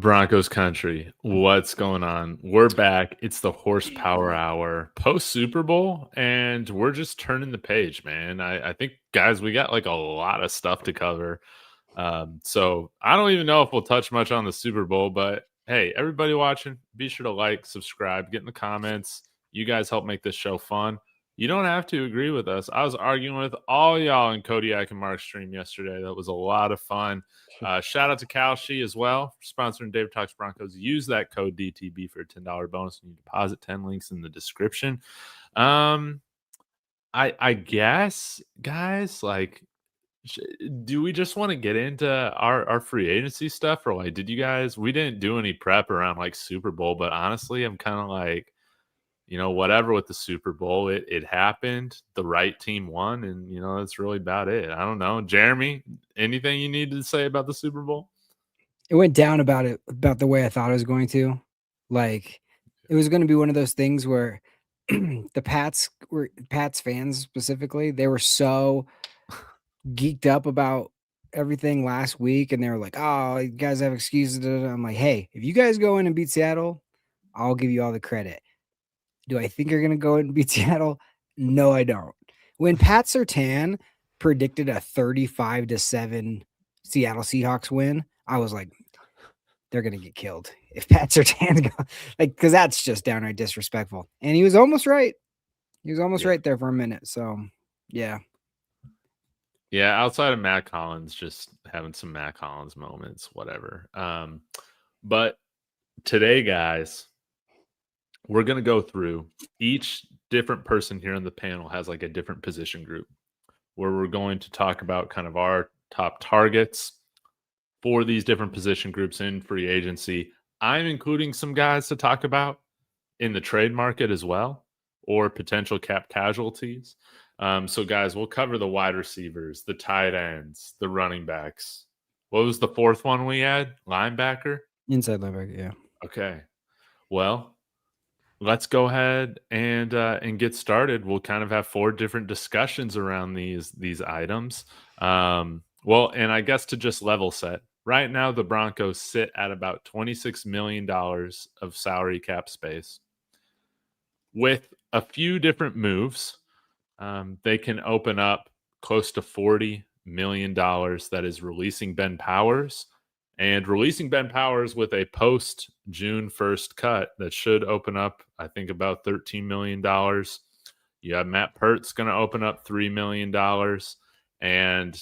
Broncos country, what's going on? We're back. It's the horsepower hour post Super Bowl, and we're just turning the page, man. I think, guys, we got like a lot of stuff to cover. So I don't even know if we'll touch much on the Super Bowl, but hey, everybody watching, be sure to like, subscribe, get in the comments. You guys help make this show fun. You don't have to agree with us. I was arguing with all y'all in Kodiak and Mark's stream yesterday. That was a lot of fun. Shout out to Cal Shee as well for sponsoring Dave Talks Broncos. Use that code DTB for a $10 bonus when you deposit. 10 links in the description. I guess, guys, like, do we just want to get into our free agency stuff, or like, did you guys? We didn't do any prep around like Super Bowl, but honestly, I'm kind of like, whatever with the Super Bowl, it happened. The right team won, and that's really about it. I don't know, Jeremy. Anything you need to say about the Super Bowl? It went down about the way I thought it was going to. Like, it was going to be one of those things where the Pats fans specifically, they were so geeked up about everything last week, and they were like, "Oh, you guys have excuses." I'm like, "Hey, if you guys go in and beat Seattle, I'll give you all the credit." Do I think you're going to go in and beat Seattle? No, I don't. When Pat Surtain predicted a 35-7 Seattle Seahawks win, I was like, they're going to get killed. If Pat Surtain because that's just downright disrespectful. And he was almost right. He was almost right there for a minute. So, yeah. Yeah, outside of Matt Collins, just having some Matt Collins moments, whatever. But today, guys, we're going to go through each different person here on the panel has like a different position group where we're going to talk about kind of our top targets for these different position groups in free agency. I'm including some guys to talk about in the trade market as well, or potential cap casualties. So guys, we'll cover the wide receivers, the tight ends, the running backs. What was the fourth one we had? Linebacker? Inside linebacker, yeah. Okay. Well, let's go ahead and get started. We'll kind of have 4 different discussions around these items. Well, and I guess to just level set, right now the Broncos sit at about $26 million of salary cap space. With a few different moves, they can open up close to $40 million. That is releasing Ben Powers. And releasing Ben Powers with a post-June 1st cut that should open up, I think, about $13 million. You have Matt Peart's going to open up $3 million. And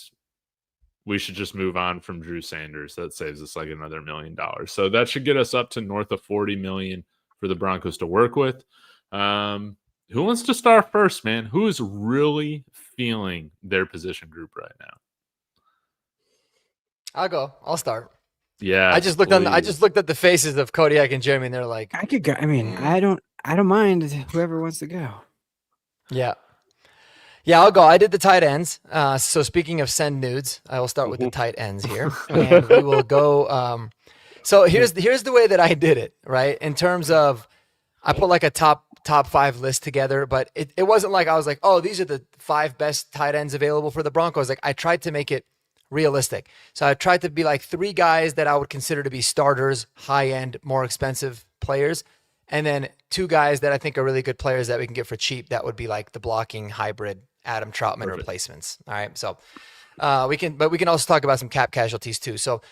we should just move on from Drew Sanders. That saves us like another $1 million. So that should get us up to north of $40 million for the Broncos to work with. Who wants to start first, man? Who is really feeling their position group right now? I'll go. I'll start. Yeah, I just looked at the faces of Kodiak and Jeremy, and they're like, I could go. I mean, I don't mind whoever wants to go. Yeah, I'll go. I did the tight ends. So speaking of send nudes, I will start with the tight ends here, and we will go. So here's the way that I did it, right? In terms of, I put like a top 5 list together, but it wasn't like I was like, oh, these are the 5 best tight ends available for the Broncos. Like, I tried to make it realistic. So I tried to be like 3 guys that I would consider to be starters, high-end, more expensive players, and then 2 guys that I think are really good players that we can get for cheap. That would be like the blocking hybrid Adam Troutman replacements. All right. So we can also talk about some cap casualties too. So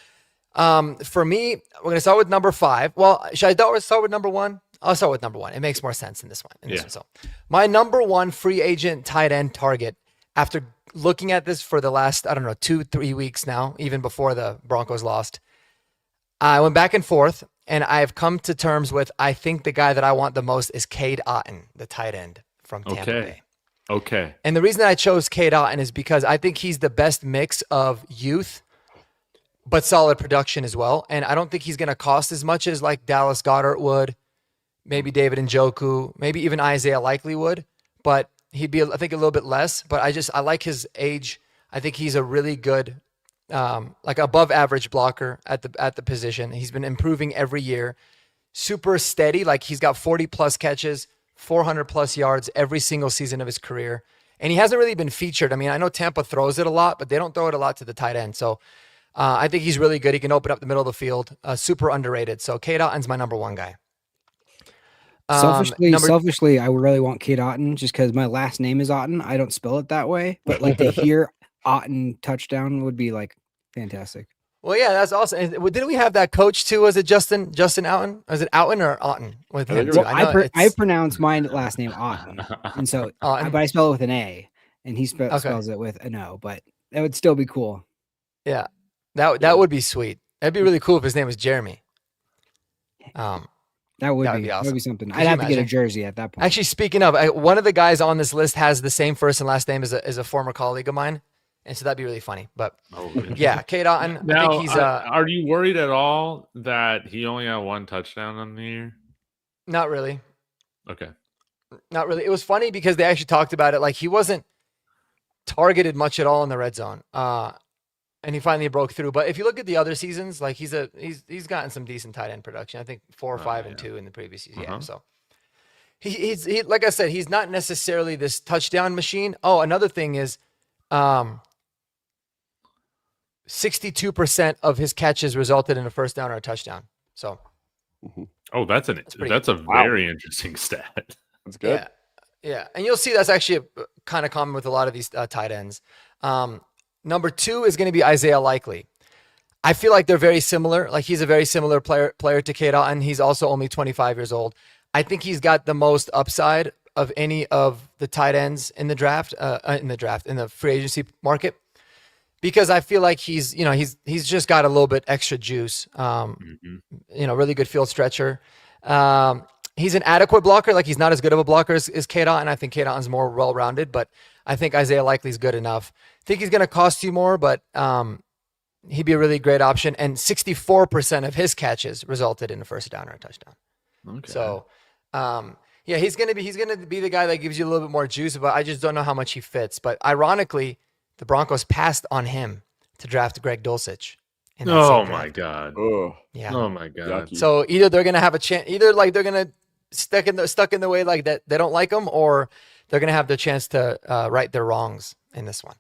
for me, we're going to start with number 5. Well, should I start with number 1? I'll start with number 1. It makes more sense in this one. So my number 1 free agent tight end target, after looking at this for the last, 2-3 weeks now, even before the Broncos lost, I went back and forth, and I've come to terms with, I think the guy that I want the most is Cade Otton, the tight end from Tampa Bay. Okay. And the reason that I chose Cade Otton is because I think he's the best mix of youth, but solid production as well. And I don't think he's going to cost as much as like Dallas Goedert would, maybe David Njoku, maybe even Isaiah Likely would, but he'd be, I think, a little bit less. But I like his age. I think he's a really good, like above average blocker at the position. He's been improving every year. Super steady. Like, he's got 40 plus catches, 400 plus yards every single season of his career. And he hasn't really been featured. I mean, I know Tampa throws it a lot, but they don't throw it a lot to the tight end. So I think he's really good. He can open up the middle of the field. Super underrated. So Cade Otton's my number one guy. Selfishly, I would really want Cade Otton just because my last name is Otton. I don't spell it that way, but like to hear Otton touchdown would be like fantastic. Well, yeah, that's awesome. And didn't we have that coach too? Was it Justin Outen? Was it Outen or Otten with him? Well, I pronounce my last name Otten, and so but I spell it with an A, and he spells it with an O. But that would still be cool. Yeah, that would be sweet. That'd be really cool if his name was Jeremy. That would be awesome. That would be something. I'd have to get a jersey at that point. Actually, speaking of, one of the guys on this list has the same first and last name as a former colleague of mine, and so that'd be really funny. But yeah, Cade Otton. Now, I think he's. Are you worried at all that he only had one touchdown on the year? Not really. Okay. Not really. It was funny because they actually talked about it. Like he wasn't targeted much at all in the red zone. And he finally broke through. But if you look at the other seasons, like he's gotten some decent tight end production. I think 4 or 5 and 2 in the previous season. Yeah. So he's like I said, he's not necessarily this touchdown machine. Oh, another thing is 62% of his catches resulted in a first down or a touchdown. So that's a very interesting stat. That's good. Yeah. And you'll see that's actually kind of common with a lot of these tight ends. Number 2 is going to be Isaiah Likely. I feel like they're very similar. Like he's a very similar player to Cade Otton. He's also only 25 years old. I think he's got the most upside of any of the tight ends in the draft, in the free agency market, because I feel like he's just got a little bit extra juice. Really good field stretcher. He's an adequate blocker. Like he's not as good of a blocker as Cade Otton. I think Cade Otton's more well-rounded, but I think Isaiah Likely's good enough. I think he's going to cost you more, but he'd be a really great option. And 64% of his catches resulted in a first down or a touchdown. Okay. So, he's going to be the guy that gives you a little bit more juice, but I just don't know how much he fits. But ironically, the Broncos passed on him to draft Greg Dulcich. Oh my God. Oh. Yeah. Oh my God. Yucky. So either they're going to have a chance, either like they're going to stuck in the way like that they don't like him, or they're going to have the chance to right their wrongs in this one.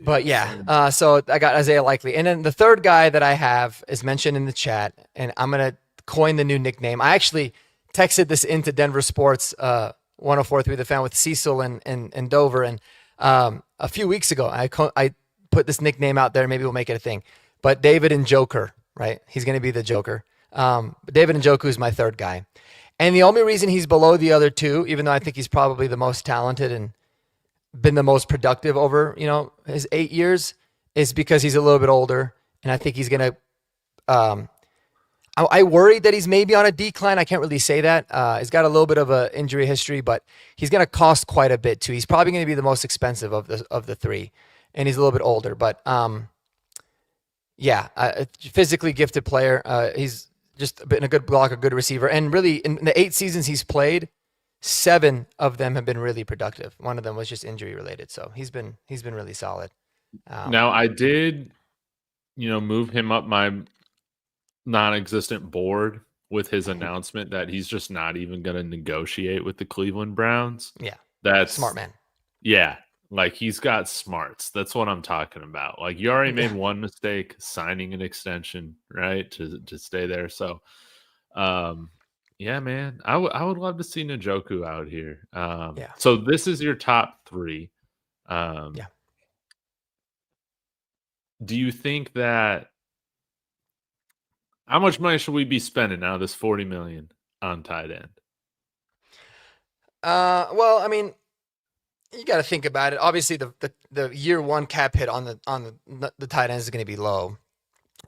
But yeah, so I got Isaiah Likely. And then the third guy that I have is mentioned in the chat, and I'm going to coin the new nickname. I actually texted this into Denver Sports 104.3 The Fan with Cecil and Dover. And a few weeks ago, I put this nickname out there. Maybe we'll make it a thing. But David Njoku, right? He's going to be the Joker. David Njoku is my third guy. And the only reason he's below the other two, even though I think he's probably the most talented and been the most productive over, his 8 years, is because he's a little bit older. And I think he's going to, I worry that he's maybe on a decline. I can't really say that. He's got a little bit of an injury history, but he's going to cost quite a bit too. He's probably going to be the most expensive of the three, and he's a little bit older, but physically gifted player. He's just been a good blocker, good receiver. And really in the 8 seasons he's played, 7 of them have been really productive. One of them was just injury related. So he's been really solid. Now I did, move him up my non-existent board with his announcement that he's just not even going to negotiate with the Cleveland Browns. Yeah. That's smart, man. Yeah. Like he's got smarts. That's what I'm talking about. Like you already made one mistake, signing an extension, right? To stay there. So, man, I would love to see Njoku out here. So this is your top 3. Do you think that, how much money should we be spending now, this $40 million on tight end? Well, I mean, you got to think about it. Obviously, the year 1 cap hit on the tight ends is going to be low,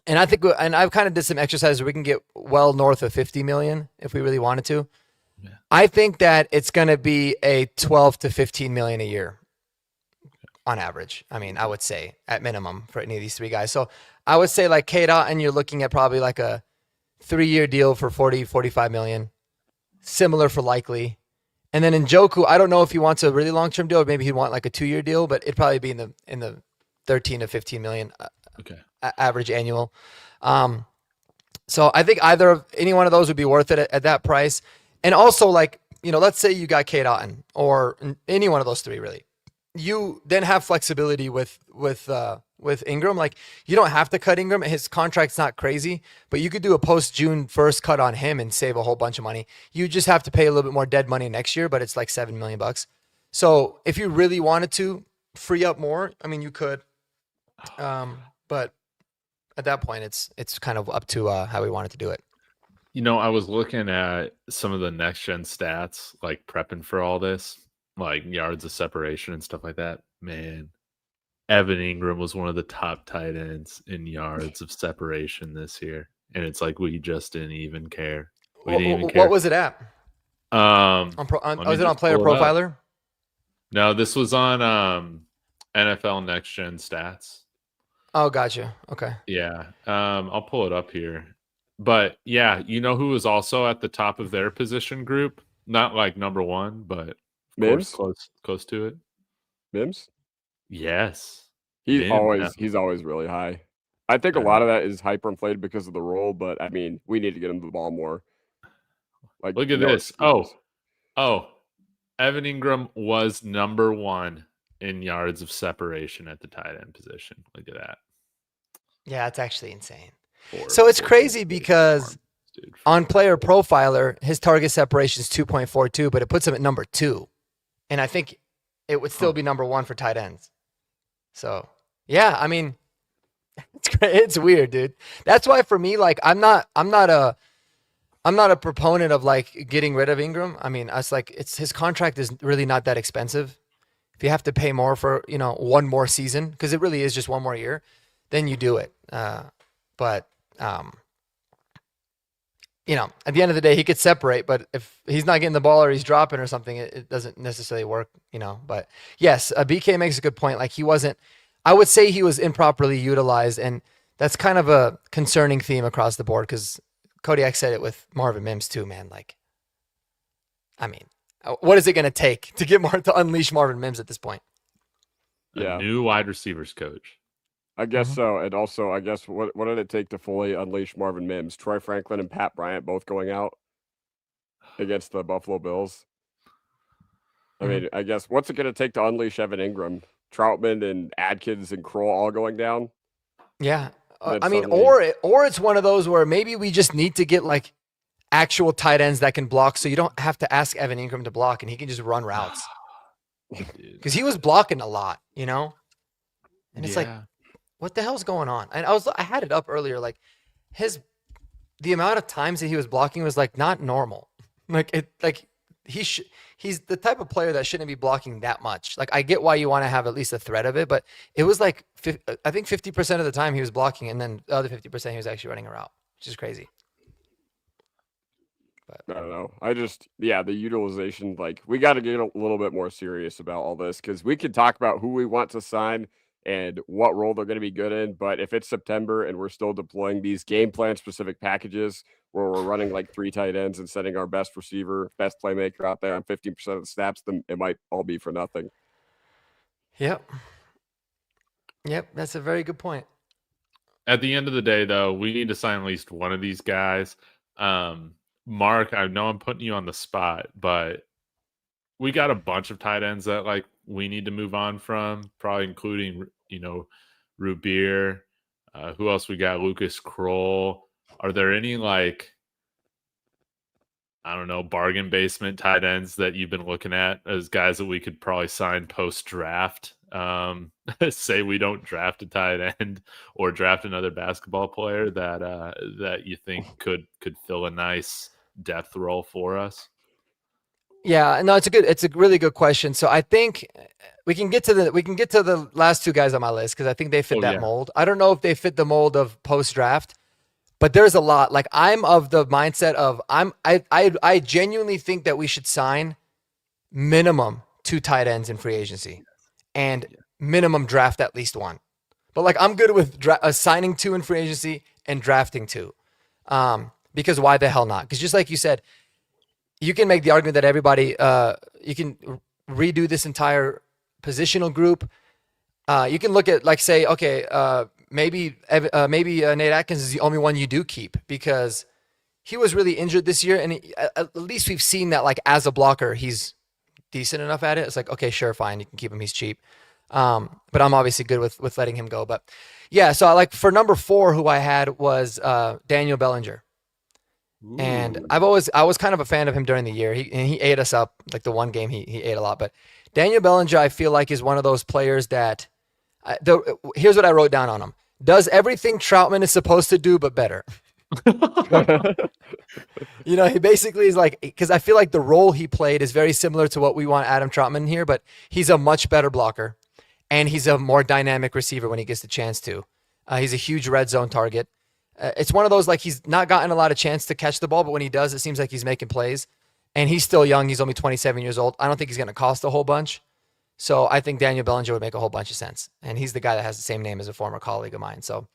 and I think, and I've kind of did some exercises where we can get well north of 50 million if we really wanted to. Yeah. I think that it's going to be a 12 to 15 million a year on average. I mean, I would say at minimum for any of these 3 guys. So I would say like Cade Otton, you're looking at probably like a 3-year deal for 40, 45 million. Similar for Likely. And then Njoku, I don't know if he wants a really long-term deal, or maybe he'd want like a 2-year deal, but it'd probably be in the 13 to 15 million average annual. So I think any one of those would be worth it at that price. And also, like, let's say you got Cade Otton or any one of those 3 really. You then have flexibility with with Ingram. Like, you don't have to cut Ingram. His contract's not crazy, but you could do a post-June 1st cut on him and save a whole bunch of money. You just have to pay a little bit more dead money next year, but it's like $7 million. So if you really wanted to free up more, I mean, you could. But at that point, it's kind of up to how we wanted to do it. I was looking at some of the next gen stats, like prepping for all this, like yards of separation and stuff like that. Man, Evan Ingram was one of the top tight ends in yards of separation this year. And it's like we just didn't even care. We didn't even care. What was it at? Was it on Player Profiler? No, this was on NFL Next Gen Stats. Oh, gotcha. Okay. Yeah. I'll pull it up here. But yeah, you know who was also at the top of their position group? Not like number one, but Mims? Close to it. Mims? Yes. He's always really high. I think a lot of that is hyperinflated because of the role, but I mean, we need to get him the ball more. Like, look at this. Oh, Evan Ingram was number one in yards of separation at the tight end position. Look at that. Yeah, it's actually insane. So it's crazy because on Player Profiler, his target separation is 2.42, but it puts him at number 2. And I think it would still be number 1 for tight ends. So, yeah, I mean, it's weird, dude. That's why for me, like, I'm not a proponent of like getting rid of Ingram. I mean, his contract is really not that expensive. If you have to pay more for, one more season, because it really is just one more year, then you do it. But at the end of the day, he could separate, but if he's not getting the ball or he's dropping or something, it doesn't necessarily work, But yes, BK makes a good point. Like, I would say he was improperly utilized, and that's kind of a concerning theme across the board because Kodiak said it with Marvin Mims too, man. Like, I mean, what is it going to take to unleash Marvin Mims at this point? A new wide receivers coach. I guess so. And also, I guess, what did it take to fully unleash Marvin Mims? Troy Franklin and Pat Bryant both going out against the Buffalo Bills. I mean, I guess, what's it going to take to unleash Evan Ingram? Troutman and Adkins and Kroll all going down? Yeah. I mean, or it's one of those where maybe we just need to get like actual tight ends that can block, so you don't have to ask Evan Ingram to block and he can just run routes. Because he was blocking a lot, And it's like, what the hell's going on? And I had it up earlier, like the amount of times that he was blocking was like not normal. He's the type of player that shouldn't be blocking that much. Like, I get why you want to have at least a threat of it, but it was like, I think 50% of the time he was blocking, and then the other 50% he was actually running a route, which is crazy. But I don't know. The utilization, like, we got to get a little bit more serious about all this, because we can talk about who we want to sign and what role they're going to be good in. But if it's September and we're still deploying these game plan specific packages where we're running like 3 tight ends and setting our best receiver, best playmaker out there on 15% of the snaps, then it might all be for nothing. Yep. That's a very good point. At the end of the day, though, we need to sign at least one of these guys. Mark, I know I'm putting you on the spot, but we got a bunch of tight ends that like we need to move on from, probably including, Root Beer. Who else we got? Lucas Kroll. Are there any like, I don't know, bargain basement tight ends that you've been looking at as guys that we could probably sign post draft? Say we don't draft a tight end or draft another basketball player that you think could fill a nice depth role for us. Yeah, no, it's a really good question. So I think we can get to the last 2 guys on my list because I think they fit that mold. I don't know if they fit the mold of post draft, but there's a lot. Like, I'm of the mindset of I genuinely think that we should sign minimum 2 tight ends in free agency and minimum draft at least 1. But like, I'm good with signing 2 in free agency and drafting 2. Because why the hell not? Because just like you said, you can make the argument that everybody, you can redo this entire positional group. You can look at, like, say, okay, maybe Nate Atkins is the only one you do keep because he was really injured this year, and at least we've seen that, like, as a blocker, he's decent enough at it. It's like, okay, sure, fine, you can keep him. He's cheap. But I'm obviously good with letting him go. But yeah, so I like for number 4, who I had was Daniel Bellinger. And I was kind of a fan of him during the year. He ate us up, like the one game he ate a lot. But Daniel Bellinger, I feel like, is one of those players that here's what I wrote down on him: does everything Troutman is supposed to do, but better. You know, he basically is like, because I feel like the role he played is very similar to what we want Adam Troutman here, but he's a much better blocker, and he's a more dynamic receiver when he gets the chance to. He's a huge red zone target. It's one of those, like, he's not gotten a lot of chance to catch the ball, but when he does, it seems like he's making plays. And he's still young. He's only 27 years old. I don't think he's going to cost a whole bunch. So I think Daniel Bellinger would make a whole bunch of sense. And he's the guy that has the same name as a former colleague of mine. So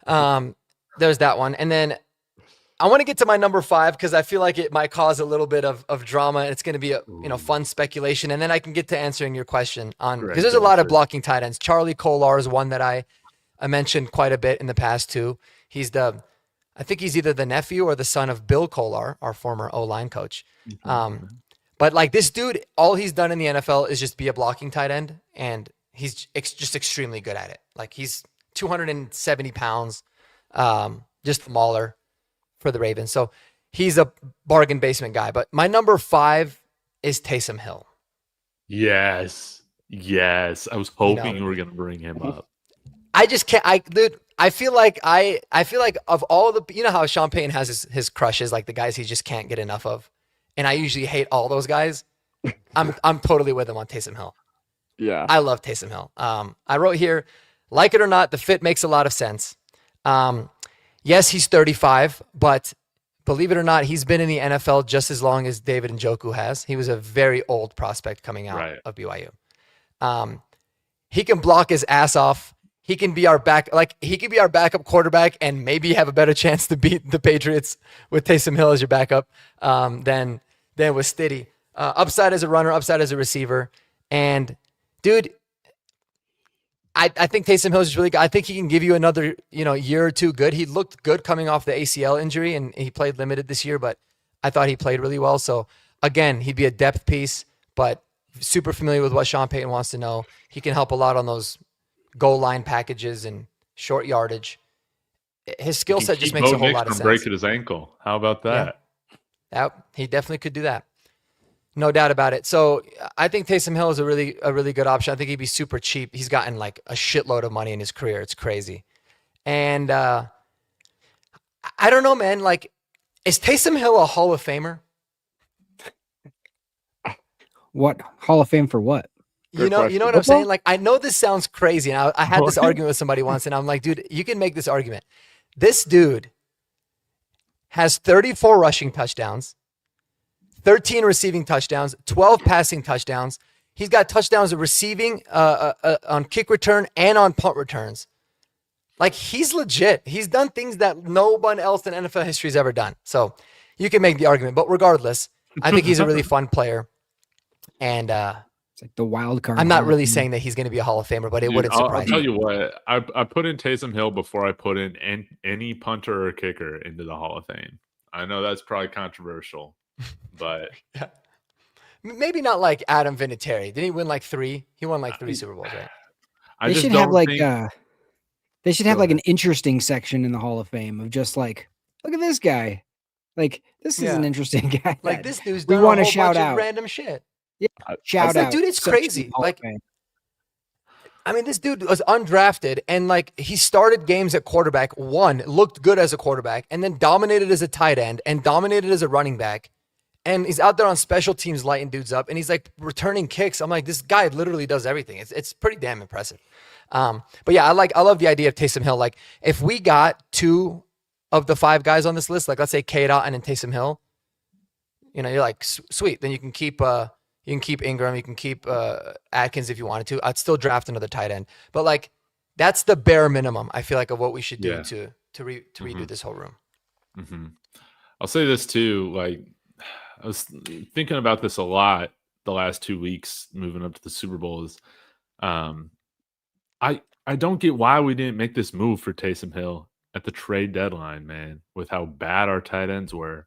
there's that one. And then I want to get to my number 5 because I feel like it might cause a little bit of drama. And it's going to be a fun speculation. And then I can get to answering your question on, because there's a lot of blocking tight ends. Charlie Kolar is one that I mentioned quite a bit in the past too. I think he's either the nephew or the son of Bill Kolar, our former O-line coach. But like this dude, all he's done in the NFL is just be a blocking tight end, and he's just extremely good at it. Like he's 270 pounds, just smaller for the Ravens. So he's a bargain basement guy. But my number 5 is Taysom Hill. Yes. I was hoping you were going to bring him up. I just can't. I feel like of all the, you know how Sean Payton has his crushes, like the guys he just can't get enough of, and I usually hate all those guys. I'm totally with him on Taysom Hill. Yeah, I love Taysom Hill. I wrote here, like it or not, the fit makes a lot of sense. Yes, he's 35, but believe it or not, he's been in the NFL just as long as David Njoku has. He was a very old prospect coming out of BYU. He can block his ass off. He can be our backup quarterback and maybe have a better chance to beat the Patriots with Taysom Hill as your backup than with Stiddy. Upside as a runner, upside as a receiver. And dude, I think Taysom Hill is really good. I think he can give you another, year or two good. He looked good coming off the ACL injury, and he played limited this year, but I thought he played really well. So again, he'd be a depth piece, but super familiar with what Sean Payton wants to know. He can help a lot on those goal line packages and short yardage. His skill set just makes a whole lot of sense. Breaking his ankle. How about that? Yeah, he definitely could do that. No doubt about it. So I think Taysom Hill is a really good option. I think he'd be super cheap. He's gotten like a shitload of money in his career. It's crazy. And I don't know, man. Like, is Taysom Hill a Hall of Famer? What Hall of Fame for what? You know what I'm saying? Like, I know this sounds crazy. And I had this argument with somebody once, and I'm like, dude, you can make this argument. This dude has 34 rushing touchdowns, 13 receiving touchdowns, 12 passing touchdowns. He's got touchdowns of receiving on kick return and on punt returns. Like, he's legit. He's done things that no one else in NFL history has ever done. So you can make the argument. But regardless, I think he's a really fun player. And it's like the wild card. I'm not really saying that he's going to be a Hall of Famer, but it wouldn't surprise me. I'll tell you what. I put in Taysom Hill before I put in any punter or kicker into the Hall of Fame. I know that's probably controversial, but yeah. Maybe not like Adam Vinatieri. Didn't he win like 3? He won like 3 Super Bowls, right? They should have like they should have like an interesting section in the Hall of Fame of just like, look at this guy. Like, this is an interesting guy. Like, this dude's done a whole bunch of random shit. Yeah, shout out. Dude, it's crazy. Like, I mean, this dude was undrafted, and like, he started games at quarterback, looked good as a quarterback, and then dominated as a tight end and dominated as a running back. And he's out there on special teams lighting dudes up, and he's like returning kicks. I'm like, this guy literally does everything. It's pretty damn impressive. But yeah, I love the idea of Taysom Hill. Like, if we got 2 of the 5 guys on this list, like let's say K-Dot and then Taysom Hill, you're like, sweet. Then you can keep Ingram, you can keep Atkins if you wanted to. I'd still draft another tight end. But like, that's the bare minimum, I feel like, of what we should do to redo this whole room. Mm-hmm. I'll say this too. Like, I was thinking about this a lot the last 2 weeks moving up to the Super Bowl. Is I don't get why we didn't make this move for Taysom Hill at the trade deadline, man, with how bad our tight ends were.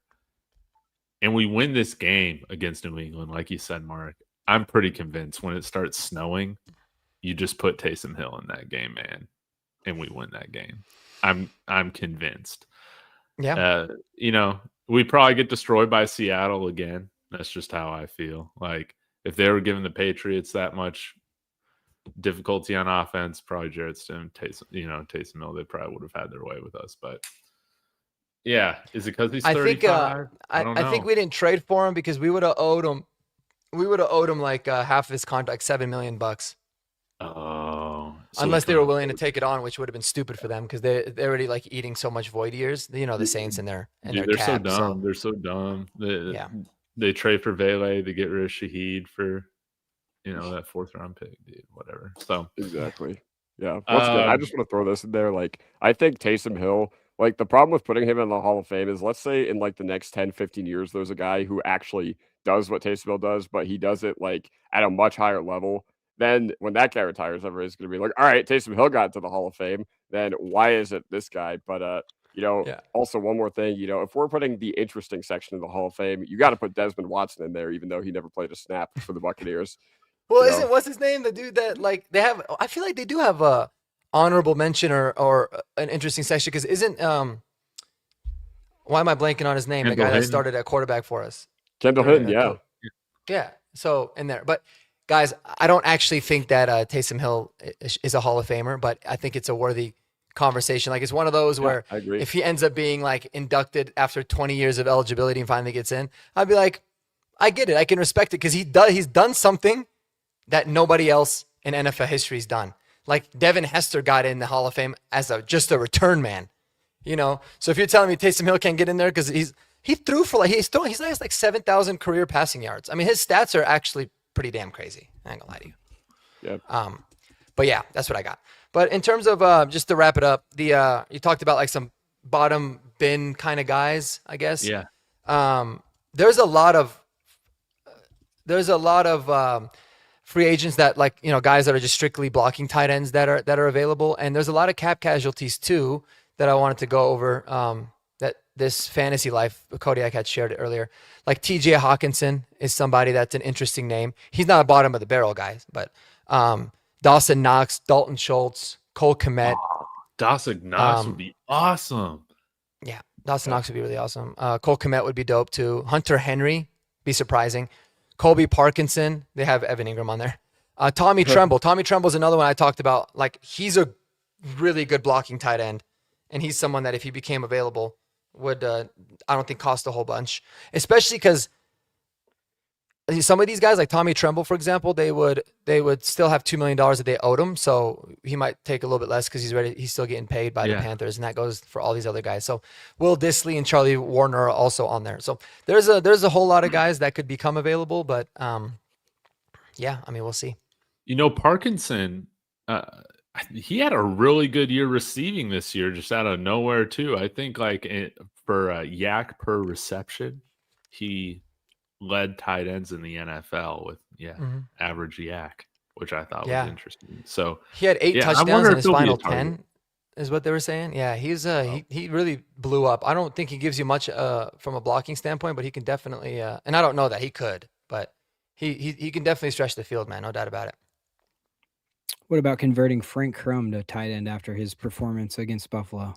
And we win this game against New England, like you said, Mark. I'm pretty convinced when it starts snowing, you just put Taysom Hill in that game, man, and we win that game. I'm convinced. Yeah. We probably get destroyed by Seattle again. That's just how I feel. Like, if they were giving the Patriots that much difficulty on offense, probably Jarrett Stone, Taysom Hill, they probably would have had their way with us. But yeah, is it because he's 35? I don't know. I think we didn't trade for him because we would have owed him. We would have owed him like half of his contract, $7 million. Oh, so unless they were willing to take it on, which would have been stupid for them because they're already like eating so much void years. The Saints and their they're cap, so dumb. They're so dumb. They trade for Vele. They get rid of Shaheed for that 4th round pick, dude. Whatever. So exactly. Yeah. Once again, I just want to throw this in there. Like, I think Taysom Hill, like, the problem with putting him in the Hall of Fame is, let's say in like the next 10, 15 years, there's a guy who actually does what Taysom Hill does, but he does it like at a much higher level. Then when that guy retires, everybody's going to be like, all right, Taysom Hill got to the Hall of Fame. Then why is it this guy? But, also one more thing, if we're putting the interesting section of the Hall of Fame, you got to put Desmond Watson in there, even though he never played a snap for the Buccaneers. Well, what's his name? The dude that like they have, I feel like they do have a honorable mention or an interesting section because isn't, why am I blanking on his name? Kendall the guy Hinton. that started at quarterback for us. Kendall Hinton, yeah. Yeah. So in there, but guys, I don't actually think that Taysom Hill is a Hall of Famer, but I think it's a worthy conversation. Like, it's one of those where I agree. if he ends up being like inducted after 20 years of eligibility and finally gets in, I'd be like, I get it. I can respect it because he's done something that nobody else in NFL history's done. Like, Devin Hester got in the Hall of Fame as just a return man, So if you're telling me Taysom Hill can't get in there because he threw for he's like 7,000 career passing yards. I mean, his stats are actually pretty damn crazy. I ain't gonna lie to you. Yeah. But yeah, that's what I got. But in terms of just to wrap it up, you talked about like some bottom bin kind of guys, I guess. Yeah. There's a lot of free agents that guys that are just strictly blocking tight ends that are available, and there's a lot of cap casualties too that I wanted to go over. That this fantasy life Kodiak had shared it earlier. Like TJ Hawkinson is somebody that's an interesting name. He's not a bottom of the barrel guy, but Dawson Knox, Dalton Schultz, Cole Kmet. Oh, Dawson Knox would be awesome. Yeah, Dawson Knox would be really awesome. Cole Kmet would be dope too. Hunter Henry, be surprising. Colby Parkinson, they have Evan Ingram on there. Tommy Tremble. Tommy Tremble's another one I talked about. Like, he's a really good blocking tight end, and he's someone that if he became available would, I don't think, cost a whole bunch. Especially because some of these guys, like Tommy Tremble, for example, they would still have $2 million that they owed him, so he might take a little bit less because he's still getting paid by the Panthers, and that goes for all these other guys. So Will Dissly and Charlie Warner are also on there. So there's a whole lot of guys that could become available, but yeah, I mean, we'll see. Parkinson, he had a really good year receiving this year, just out of nowhere too. I think for yak per reception, he led tight ends in the NFL with average yak, which I thought was interesting. So he had 8 touchdowns in his final 10, is what they were saying. Yeah, he's he really blew up. I don't think he gives you much from a blocking standpoint, but he can definitely and I don't know that he could, but he can definitely stretch the field, man, no doubt about it. What about converting Frank Crum to tight end after his performance against Buffalo?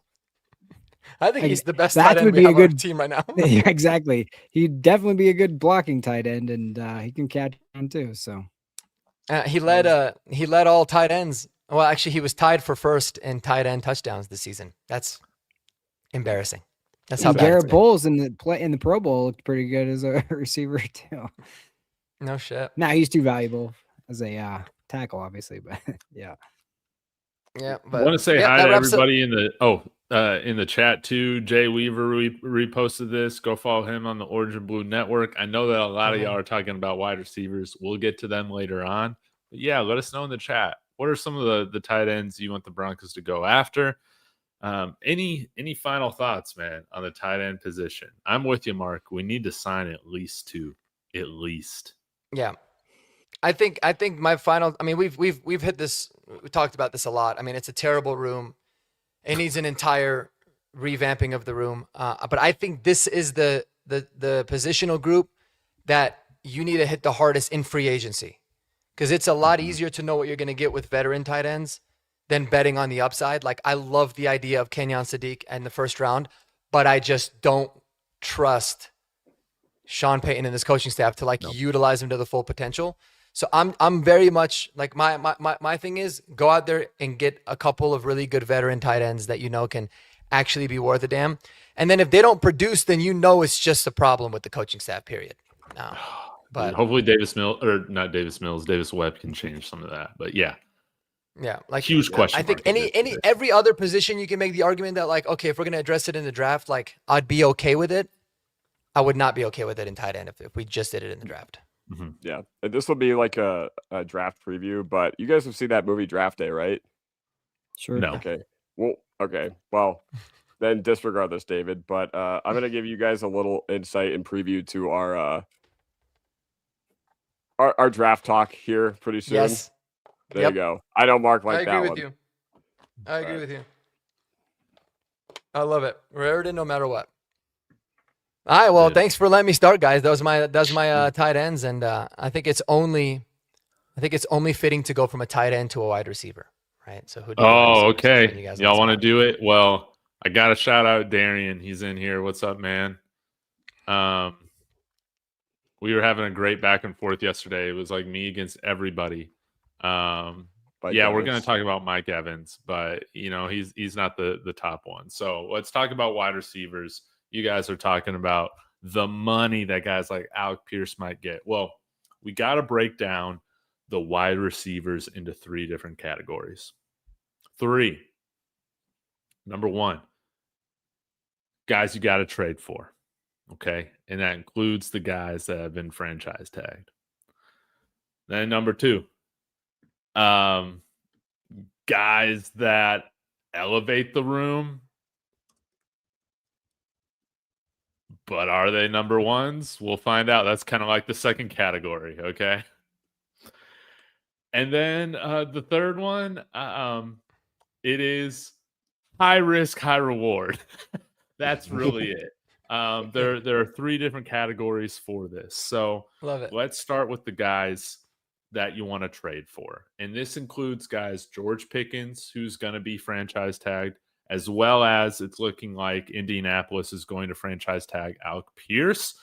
I think he's the best tight end we have on our team right now. Yeah, exactly. He'd definitely be a good blocking tight end, and he can catch on too. So he led all tight ends. Well, actually, he was tied for first in tight end touchdowns this season. That's embarrassing. That's how bad. Garrett Bowles in the Pro Bowl looked pretty good as a receiver too. No shit. Now he's too valuable as a tackle, obviously, but yeah. Yeah, but I want to say hi to everybody in the chat too. Jay Weaver reposted this. Go follow him on the Orange and Blue Network. I know that a lot of y'all are talking about wide receivers. We'll get to them later on. But yeah, let us know in the chat. What are some of the tight ends you want the Broncos to go after? Any final thoughts, man, on the tight end position? I'm with you, Mark. We need to sign at least 2. At least. Yeah. I think my final, I mean, we've hit this, we talked about this a lot. I mean, it's a terrible room. It needs an entire revamping of the room. But I think this is the positional group that you need to hit the hardest in free agency. because it's a lot easier to know what you're going to get with veteran tight ends than betting on the upside. Like, I love the idea of Kenyon Sadiq in the first round, but I just don't trust Sean Payton and his coaching staff to utilize him to the full potential. So I'm very much like my thing is go out there and get a couple of really good veteran tight ends that can actually be worth a damn. And then if they don't produce, then it's just a problem with the coaching staff, period. No. But hopefully Davis Webb can change some of that. But yeah, like huge question. I think every other position you can make the argument that okay, if we're gonna address it in the draft, I'd be okay with it. I would not be okay with it in tight end if we just did it in the draft. Mm-hmm. Yeah, and this will be like a draft preview, but you guys have seen that movie Draft Day, right? Sure. No. Okay. Well, then disregard this, David. But I'm gonna give you guys a little insight and preview to our draft talk here pretty soon. Yes. There you go. I know Mark like that one. I agree with you. I love it. Raritan, no matter what. All right. Well, thanks for letting me start, guys. That was my tight ends, and I think it's only fitting to go from a tight end to a wide receiver, right? So who? Okay. Y'all want to do it? Well, I got to shout out Darian. He's in here. What's up, man? We were having a great back and forth yesterday. It was like me against everybody. We're going to talk about Mike Evans, but he's not the top one. So let's talk about wide receivers. You guys are talking about the money that guys like Alec Pierce might get. Well, we got to break down the wide receivers into 3 different categories. 3. Number 1, guys you got to trade for. Okay. And that includes the guys that have been franchise tagged. Then number 2, guys that elevate the room. But are they number 1s? We'll find out. That's kind of like the second category, okay? And then the third one, it is high risk, high reward. That's really it. There are 3 different categories for this. So love it. Let's start with the guys that you want to trade for. And this includes guys George Pickens, who's going to be franchise tagged, as well as it's looking like Indianapolis is going to franchise tag Alec Pierce,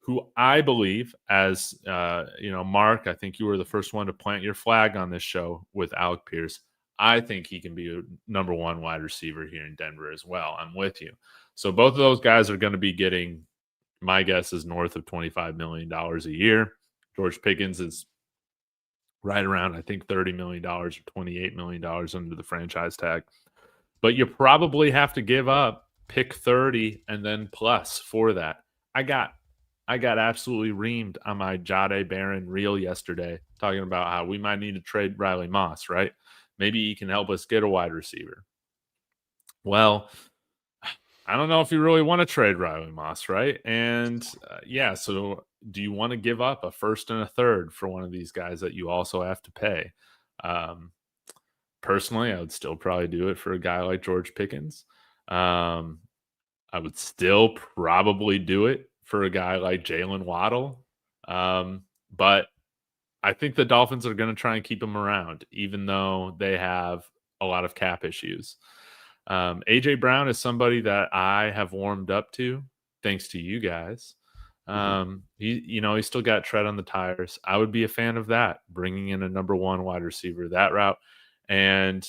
who I believe, as Mark, I think you were the first one to plant your flag on this show with Alec Pierce. I think he can be a number 1 wide receiver here in Denver as well. I'm with you. So both of those guys are going to be getting, my guess is north of $25 million a year. George Pickens is right around, I think, $30 million or $28 million under the franchise tag. But you probably have to give up pick 30 and then plus for that. I got absolutely reamed on my Jade Barron reel yesterday, talking about how we might need to trade Riley Moss, right? Maybe he can help us get a wide receiver. Well, I don't know if you really want to trade Riley Moss, right? And so do you want to give up a first and a third for one of these guys that you also have to pay? Personally, I would still probably do it for a guy like George Pickens. I would still probably do it for a guy like Jalen Waddle. But I think the Dolphins are going to try and keep him around, even though they have a lot of cap issues. A.J. Brown is somebody that I have warmed up to, thanks to you guys. He's still got tread on the tires. I would be a fan of that, bringing in a number 1 wide receiver that route. And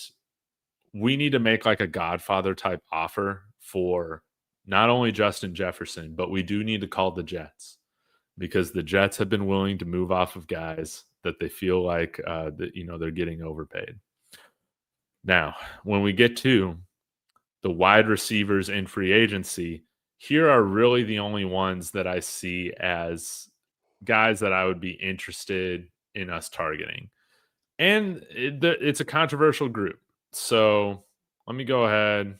we need to make like a Godfather type offer for not only Justin Jefferson, but we do need to call the Jets, because the Jets have been willing to move off of guys that they feel like they're getting overpaid. Now, when we get to the wide receivers in free agency, here are really the only ones that I see as guys that I would be interested in us targeting. And it's a controversial group. So let me go ahead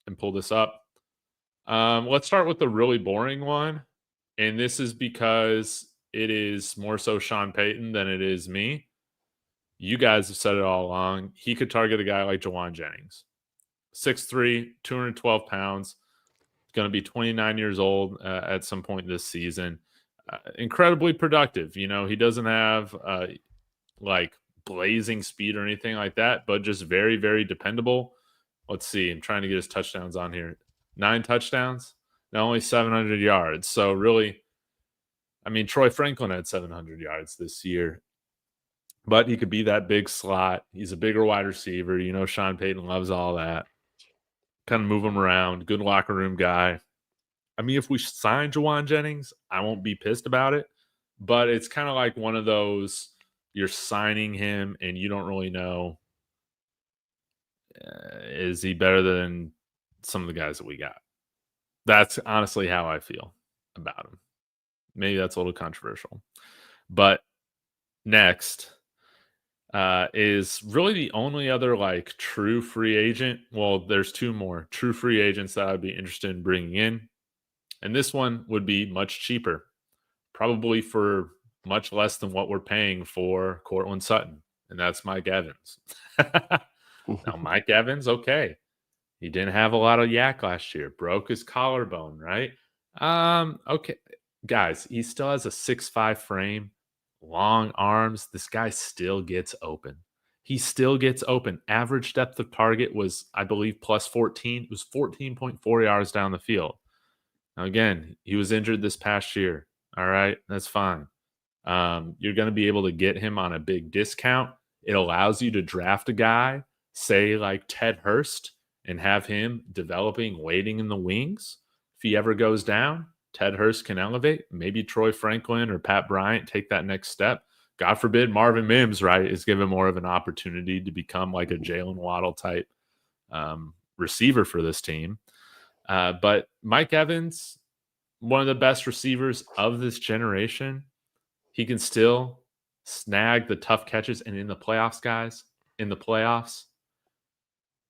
and pull this up. Let's start with the really boring one. And this is because it is more so Sean Payton than it is me. You guys have said it all along. He could target a guy like Jawan Jennings. 6'3", 212 pounds. Going to be 29 years old at some point this season. Incredibly productive. He doesn't have like blazing speed or anything like that, but just very, very dependable. Let's see. I'm trying to get his touchdowns on here. 9 touchdowns, not only 700 yards. So really, I mean, Troy Franklin had 700 yards this year, but he could be that big slot. He's a bigger wide receiver. You know, Sean Payton loves all that. Kind of move him around. Good locker room guy. I mean, if we sign Jawan Jennings, I won't be pissed about it, but it's kind of like one of those, you're signing him and you don't really know, is he better than some of the guys that we got? That's honestly how I feel about him. Maybe that's a little controversial. But next is really the only other like true free agent. Well, there's 2 more true free agents that I'd be interested in bringing in. And this one would be much cheaper, probably for much less than what we're paying for Cortland Sutton. And that's Mike Evans. Now, Mike Evans, okay. He didn't have a lot of yak last year. Broke his collarbone, right? Okay. Guys, he still has a 6'5" frame, long arms. This guy still gets open. He still gets open. Average depth of target was, I believe, plus 14. It was 14.4 yards down the field. Now, again, he was injured this past year. All right, that's fine. You're going to be able to get him on a big discount. It allows you to draft a guy, say like Ted Hurst, and have him developing, waiting in the wings. If he ever goes down, Ted Hurst can elevate. Maybe Troy Franklin or Pat Bryant take that next step. God forbid Marvin Mims, right, is given more of an opportunity to become like a Jalen Waddle type receiver for this team. But Mike Evans, one of the best receivers of this generation, he can still snag the tough catches. And in the playoffs, guys, in the playoffs,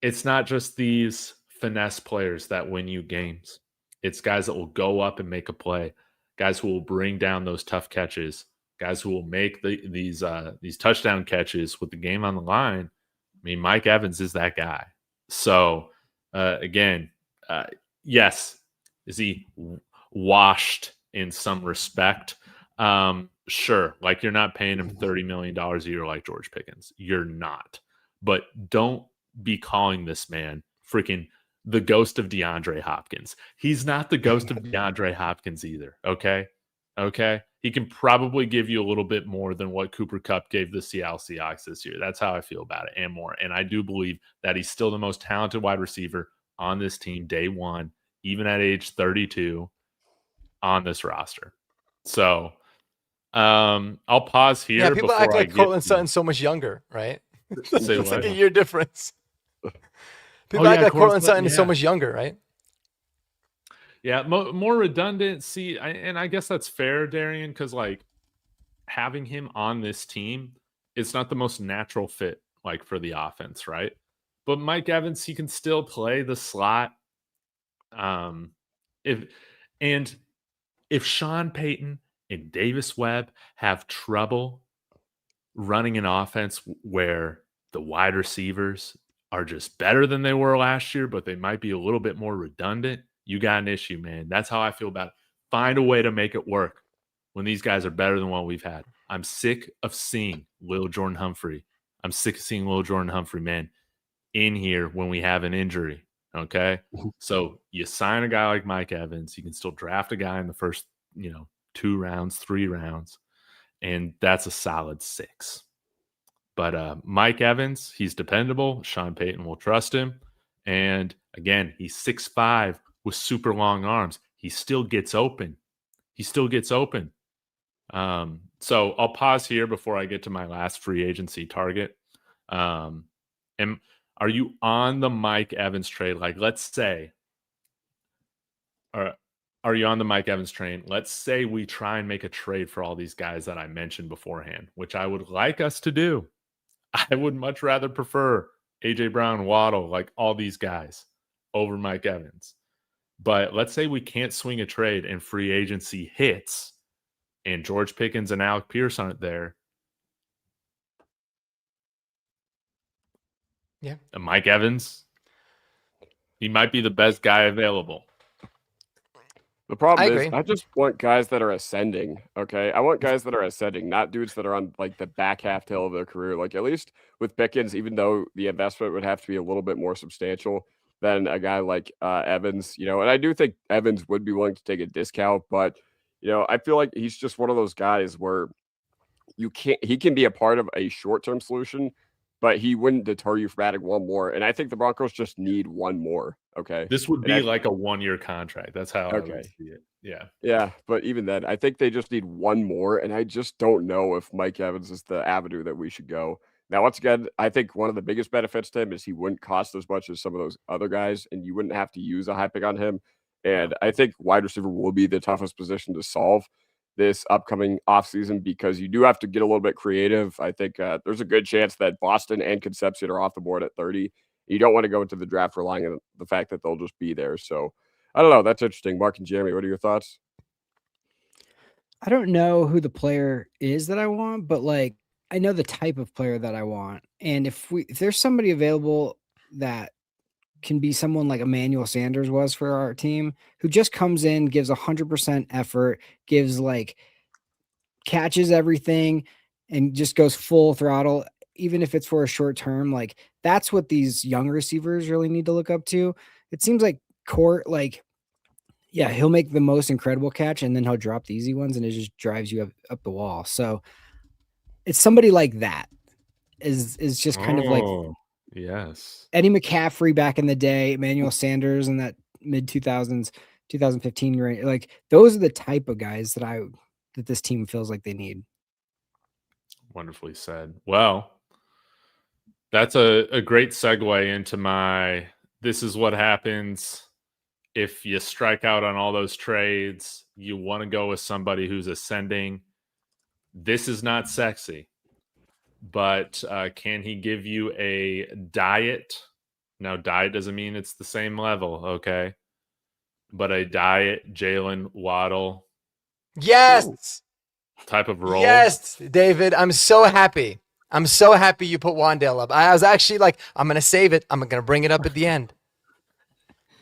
it's not just these finesse players that win you games. It's guys that will go up and make a play, guys who will bring down those tough catches, guys who will make these touchdown catches with the game on the line. I mean, Mike Evans is that guy. So, again, yes, is he washed in some respect? Sure. Like, you're not paying him $30 million a year like George Pickens. You're not. But don't be calling this man freaking the ghost of DeAndre Hopkins. He's not the ghost of DeAndre Hopkins either. Okay. He can probably give you a little bit more than what Cooper Kupp gave the Seattle Seahawks this year. That's how I feel about it, and more. And I do believe that he's still the most talented wide receiver on this team day one, even at age 32 on this roster. So I'll pause here. Yeah, people act like Cortland Sutton's so much younger, right? It's like a year difference. People act like Cortland Sutton is so much younger, right? Yeah, more redundant. See, and I guess that's fair, Darian, because like having him on this team, it's not the most natural fit like for the offense, right? But Mike Evans, he can still play the slot. If Sean Payton and Davis Webb have trouble running an offense where the wide receivers are just better than they were last year, but they might be a little bit more redundant, you got an issue, man. That's how I feel about it. Find a way to make it work when these guys are better than what we've had. I'm sick of seeing Lil Jordan Humphrey. Man, in here when we have an injury. Okay. So you sign a guy like Mike Evans. You can still draft a guy in the first, 2 rounds, 3 rounds, and that's a solid 6. But Mike Evans, he's dependable. Sean Payton will trust him. And again, he's 6'5" with super long arms. He still gets open. So I'll pause here before I get to my last free agency target. And are you on the Mike Evans trade? Like, let's say, are you on the Mike Evans train? Let's say we try and make a trade for all these guys that I mentioned beforehand, which I would like us to do. I would much rather prefer A.J. Brown, Waddle, like all these guys over Mike Evans. But let's say we can't swing a trade and free agency hits and George Pickens and Alec Pierce aren't there. Yeah. And Mike Evans, he might be the best guy available. The problem I is, agree. I just want guys that are ascending. Okay, I want guys that are ascending, not dudes that are on like the back half tail of their career. Like at least with Pickens, even though the investment would have to be a little bit more substantial than a guy like Evans, and I do think Evans would be willing to take a discount, but I feel like he's just one of those guys where he can be a part of a short-term solution, but he wouldn't deter you from adding one more. And I think the Broncos just need one more. Okay. This would And be like a 1-year contract. That's how I okay. would see it. Yeah. Yeah. But even then, I think they just need one more. And I just don't know if Mike Evans is the avenue that we should go. Now, once again, I think one of the biggest benefits to him is he wouldn't cost as much as some of those other guys, and you wouldn't have to use a high pick on him. And I think wide receiver will be the toughest position to solve this upcoming offseason because you do have to get a little bit creative. I think there's a good chance that Boston and Concepcion are off the board at 30. You don't want to go into the draft relying on the fact that they'll just be there. So I don't know. That's interesting. Mark and Jeremy, what are your thoughts? I don't know who the player is that I want, but like I know the type of player that I want. And if there's somebody available that can be someone like Emmanuel Sanders was for our team, who just comes in, gives 100% effort, gives like catches everything and just goes full throttle, even if it's for a short term, like that's what these young receivers really need to look up to. It seems like Court, like, yeah, he'll make the most incredible catch and then he'll drop the easy ones and it just drives you up the wall. So it's somebody like that is just kind of like yes, Eddie McCaffrey back in the day, Emmanuel Sanders in that mid 2000s, 2015 range. Like those are the type of guys that this team feels like they need. Wonderfully said. Well, that's a great segue into this is what happens if you strike out on all those trades. You want to go with somebody who's ascending. This is not sexy, but can he give you a diet? Now, diet doesn't mean it's the same level, okay? But a diet Jalen Waddle Yes. type of role. Yes, David. I'm so happy. I'm so happy you put Wandale up. I was actually like, I'm going to save it. I'm going to bring it up at the end.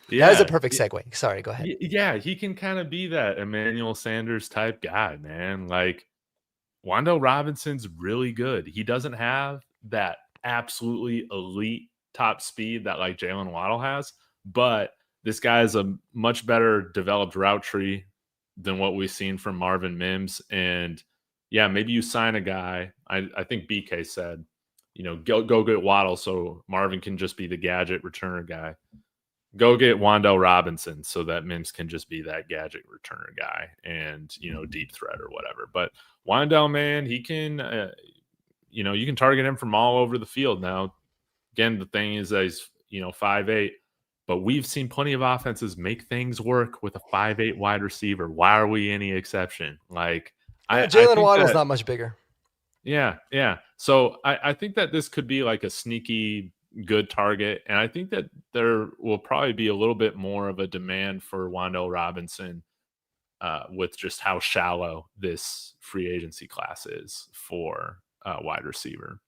Yeah, that was a perfect segue. Sorry, go ahead. Yeah, he can kind of be that Emmanuel Sanders type guy, man. Like, Wan'Dale Robinson's really good. He doesn't have that absolutely elite top speed that like Jalen Waddle has, but this guy is a much better developed route tree than what we've seen from Marvin Mims. And yeah, maybe you sign a guy. I think BK said, go get Waddle so Marvin can just be the gadget returner guy. Go get Wan'Dale Robinson so that Mims can just be that gadget returner guy and, deep threat or whatever. But Wan'Dale, man, he can, you can target him from all over the field. Now, again, the thing is that he's, 5'8", but we've seen plenty of offenses make things work with a 5'8" wide receiver. Why are we any exception? Like, Jalen Waddle's not much bigger. Yeah. So I think that this could be like a sneaky good target. And I think that there will probably be a little bit more of a demand for Wan'Dale Robinson with just how shallow this free agency class is for wide receiver.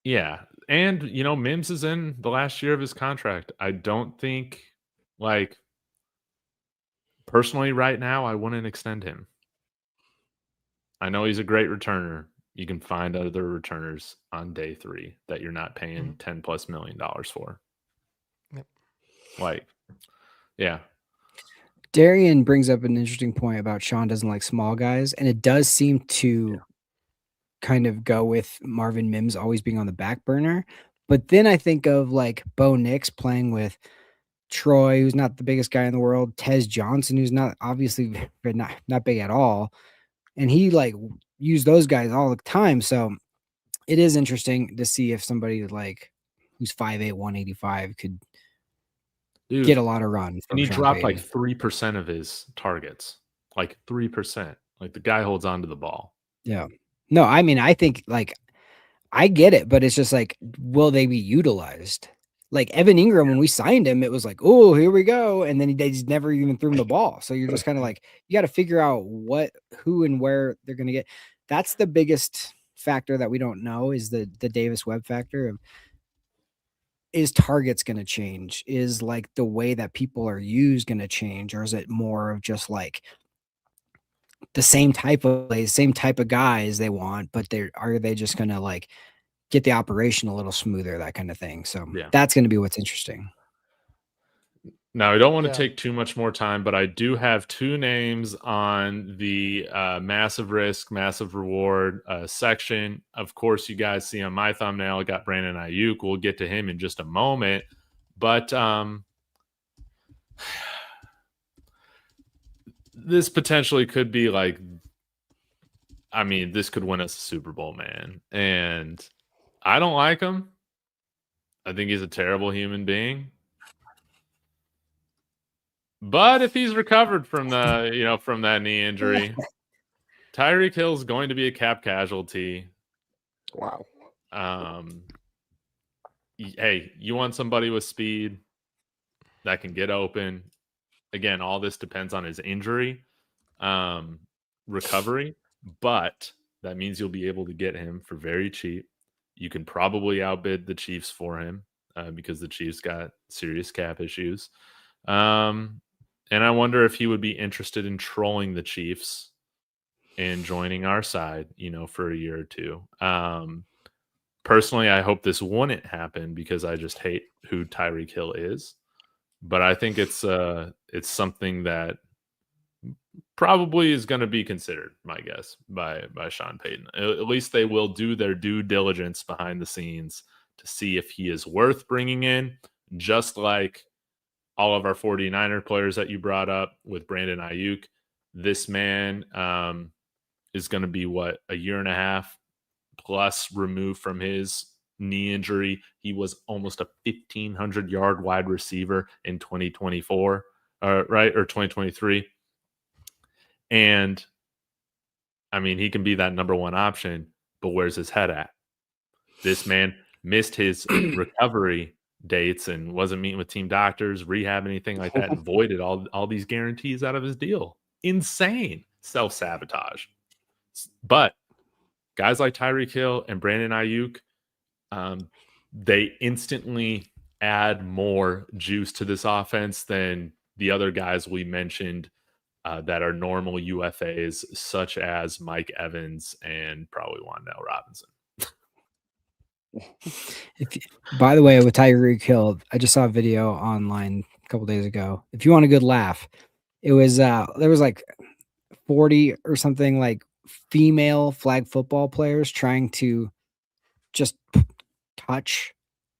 Yeah. And, Mims is in the last year of his contract. I don't think, like, personally right now, I wouldn't extend him. I know he's a great returner. You can find other returners on day 3 that you're not paying $10+ million for. Yep. Like, yeah. Darian brings up an interesting point about Sean doesn't like small guys, and it does seem to kind of go with Marvin Mims always being on the back burner. But then I think of like Bo Nix playing with Troy, who's not the biggest guy in the world, Tez Johnson, who's not obviously not big at all. And he like used those guys all the time. So it is interesting to see if somebody like who's 5'8", 185 could get a lot of run. And he dropped like 3% of his targets, like 3%. Like the guy holds on to the ball. Yeah. No, I mean, I think like I get it, but it's just like, will they be utilized? Like Evan Ingram, when we signed him, it was like, oh, here we go. And then they just never even threw him the ball. So you're just kind of like, you got to figure out who and where they're going to get. That's the biggest factor that we don't know is the Davis Webb factor of is targets going to change? Is like the way that people are used going to change? Or is it more of just like the same type of plays, same type of guys they want, but are they just going to like get the operation a little smoother, that kind of thing? So that's going to be what's interesting. Now, I don't want to take too much more time, but I do have 2 names on the massive risk, massive reward section. Of course, you guys see on my thumbnail, I got Brandon Ayuk. We'll get to him in just a moment. But this potentially could be like, I mean, this could win us a Super Bowl, man. And I don't like him. I think he's a terrible human being. But if he's recovered from from that knee injury, Tyreek Hill is going to be a cap casualty. Wow. Hey, you want somebody with speed that can get open. Again, all this depends on his injury recovery, but that means you'll be able to get him for very cheap. You can probably outbid the Chiefs for him because the Chiefs got serious cap issues. And I wonder if he would be interested in trolling the Chiefs and joining our side, for a year or 2. Personally, I hope this wouldn't happen because I just hate who Tyreek Hill is. But I think it's something that probably is going to be considered, my guess, by Sean Payton. At least they will do their due diligence behind the scenes to see if he is worth bringing in, just like all of our 49er players that you brought up with Brandon Ayuk. This man is going to be, a year and a half plus removed from his knee injury. He was almost a 1,500-yard wide receiver in 2024, right? Or 2023. And, I mean, he can be that number 1 option, but where's his head at? This man missed his recovery dates and wasn't meeting with team doctors, rehab, anything like that, and voided all these guarantees out of his deal. Insane self-sabotage. But guys like Tyreek Hill and Brandon Ayuk, they instantly add more juice to this offense than the other guys we mentioned that are normal UFAs, such as Mike Evans and probably Wan'Dale Robinson. By the way, with Tyreek Hill, I just saw a video online a couple days ago. If you want a good laugh, it was there was like 40 or something like female flag football players trying to just touch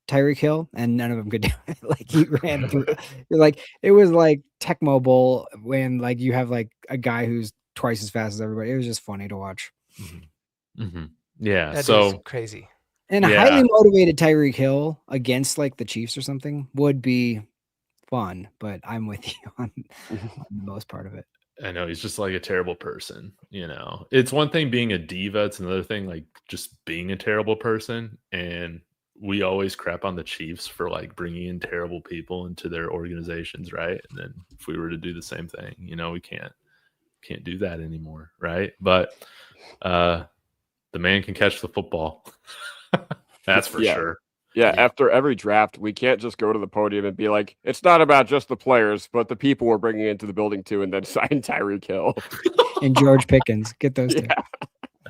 Tyreek Hill, and none of them could do it. Like he ran through. Like it was like Tecmo Bowl when like you have like a guy who's twice as fast as everybody. It was just funny to watch. Mm-hmm. Mm-hmm. Yeah, that so is crazy. And a highly motivated Tyreek Hill against like the Chiefs or something would be fun, but I'm with you on the most part of it. I know he's just like a terrible person. It's one thing being a diva. It's another thing like just being a terrible person. And we always crap on the Chiefs for like bringing in terrible people into their organizations, right? And then if we were to do the same thing, we can't do that anymore, right? But the man can catch the football. That's for sure. Yeah, after every draft, we can't just go to the podium and be like, it's not about just the players, but the people we're bringing into the building too, and then sign Tyreek Hill. And George Pickens. Get those two.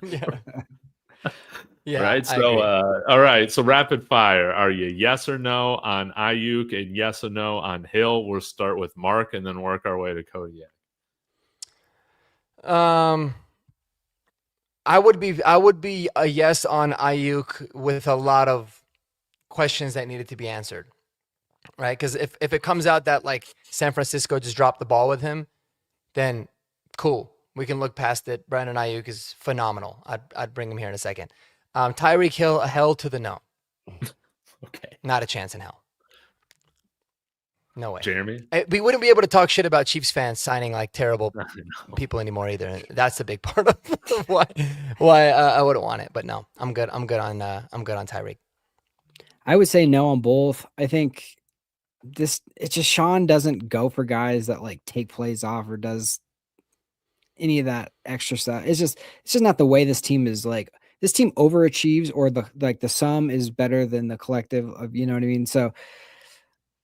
Yeah. Right. So, all right. So rapid fire. Are you yes or no on Ayuk and yes or no on Hill? We'll start with Mark and then work our way to Kodiak. I would be a yes on Ayuk with a lot of questions that needed to be answered, right? Because if it comes out that like San Francisco just dropped the ball with him, then cool, we can look past it. Brandon Ayuk is phenomenal. I'd bring him here in a second. Tyreek Hill, a hell to the no. Okay, not a chance in hell. No way. Jeremy? We wouldn't be able to talk shit about Chiefs fans signing like terrible people anymore either. That's the big part of why I wouldn't want it. But no, I'm good. I'm good on Tyreek. I would say no on both. I think it's just Sean doesn't go for guys that like take plays off or does any of that extra stuff. It's just not the way this team is like. this team overachieves, or the sum is better than the collective of, you know what I mean? So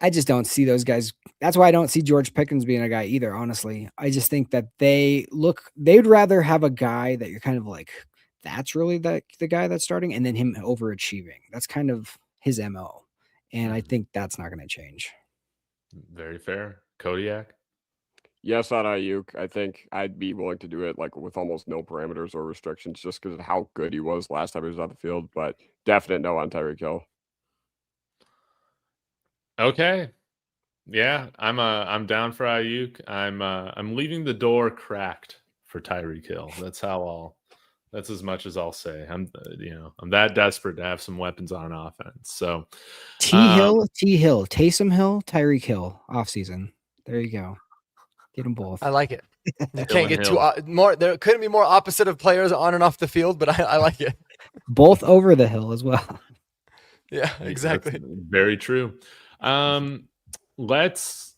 I just don't see those guys. That's why I don't see George Pickens being a guy either, honestly. I just think that they'd rather have a guy that you're kind of like, that's really the guy that's starting, and then him overachieving. That's kind of his MO. And I think that's not going to change. Very fair. Kodiak? Yes, on Ayuk. I think I'd be willing to do it like with almost no parameters or restrictions just because of how good he was last time he was on the field, but definite no on Tyreek Hill. Okay. Yeah, I'm down for Ayuk. I'm leaving the door cracked for Tyreek Hill. That's as much as I'll say. I'm that desperate to have some weapons on offense. So Hill, Taysom Hill, Tyreek Hill, offseason. There you go. Get them both. I like it. You can't get too more. There couldn't be more opposite of players on and off the field, but I like it. Both over the hill as well. Yeah, exactly. That's very true. Let's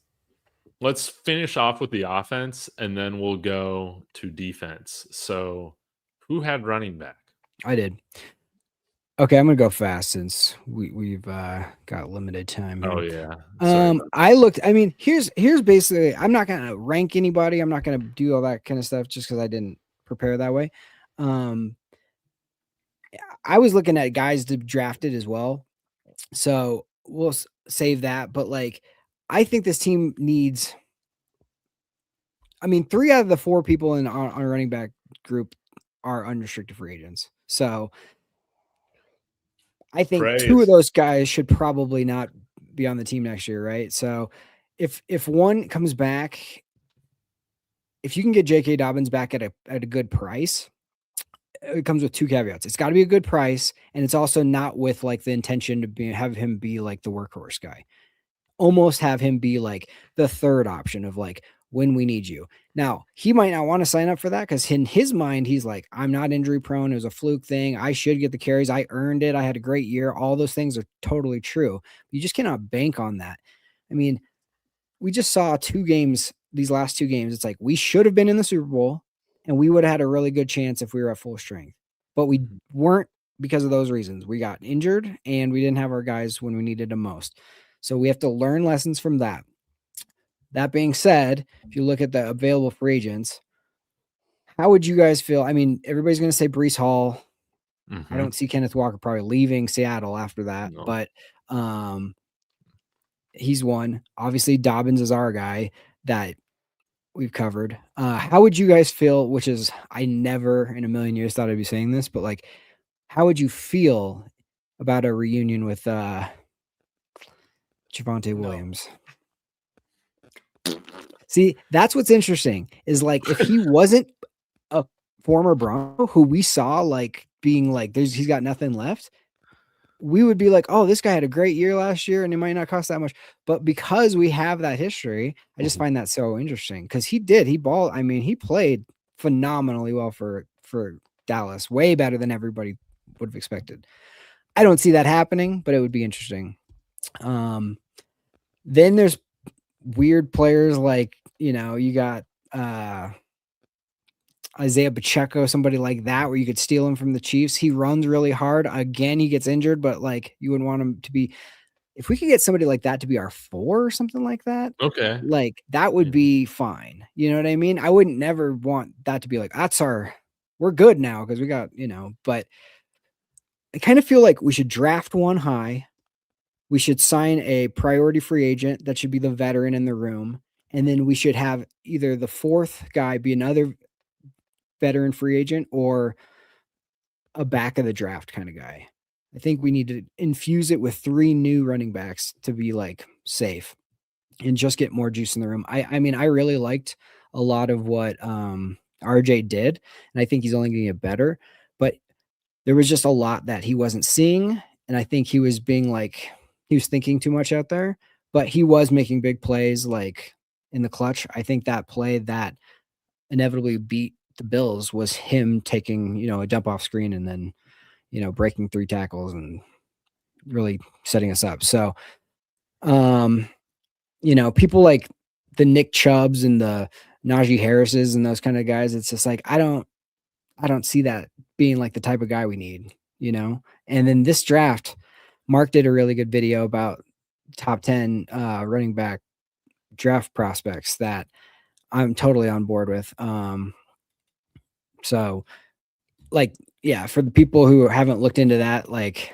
finish off with the offense, and then we'll go to defense. So, who had running back? I did. Okay, I'm gonna go fast since we've got limited time here. Oh yeah. I looked. I mean, here's basically. I'm not gonna rank anybody. I'm not gonna do all that kind of stuff just because I didn't prepare that way. I was looking at guys to drafted as well, so we'll save that. But like, I think this team needs. I mean, 3 out of the 4 people in our running back group are unrestricted free agents. So I think 2 of those guys should probably not be on the team next year, right? So if one comes back, if you can get J.K. Dobbins back at a good price, it comes with 2 caveats. It's got to be a good price, and it's also not with like the intention to have him be like the workhorse guy. Almost have him be like the third option of like, when we need you. Now, he might not want to sign up for that because in his mind, he's like, I'm not injury prone. It was a fluke thing. I should get the carries. I earned it. I had a great year. All those things are totally true. You just cannot bank on that. I mean, we just saw 2 games, these last 2 games. It's like we should have been in the Super Bowl and we would have had a really good chance if we were at full strength, but we weren't because of those reasons. We got injured and we didn't have our guys when we needed them most. So we have to learn lessons from that. That being said, if you look at the available free agents, how would you guys feel? I mean, everybody's going to say Breece Hall. I don't see Kenneth Walker probably leaving Seattle after that, but he's one. Obviously, Dobbins is our guy that we've covered. How would you guys feel, which is, I never in a million years thought I'd be saying this, but like, how would you feel about a reunion with Javonte Williams? See, that's what's interesting is like, if he wasn't a former Bronco who we saw like being like, he's got nothing left, we would be like, oh, this guy had a great year last year and it might not cost that much. But because we have that history, I just find that so interesting because he balled. I mean, he played phenomenally well for Dallas, way better than everybody would have expected. I don't see that happening, but it would be interesting. Then there's weird players like, you got Isaiah Pacheco, somebody like that, where you could steal him from the Chiefs. He runs really hard. Again, he gets injured, but like you wouldn't want him to be. If we could get somebody like that to be our 4 or something like that, okay, like that would be fine. You know what I mean? I wouldn't never want that to be like, we're good now because we got, but I kind of feel like we should draft one high. We should sign a priority free agent that should be the veteran in the room. And then we should have either the 4th guy be another veteran free agent or a back of the draft kind of guy. I think we need to infuse it with 3 new running backs to be like safe and just get more juice in the room. I mean, I really liked a lot of what RJ did, and I think he's only going to get better, but there was just a lot that he wasn't seeing. And I think he was thinking too much out there, but he was making big plays like in the clutch. I think that play that inevitably beat the Bills was him taking, a dump off screen and then, breaking 3 tackles and really setting us up. So, people like the Nick Chubbs and the Najee Harrises and those kind of guys, it's just like, I don't I don't see that being like the type of guy we need, you know? And then this draft, Mark did a really good video about top 10 running back draft prospects that I'm totally on board with. So like, yeah, for the people who haven't looked into that, like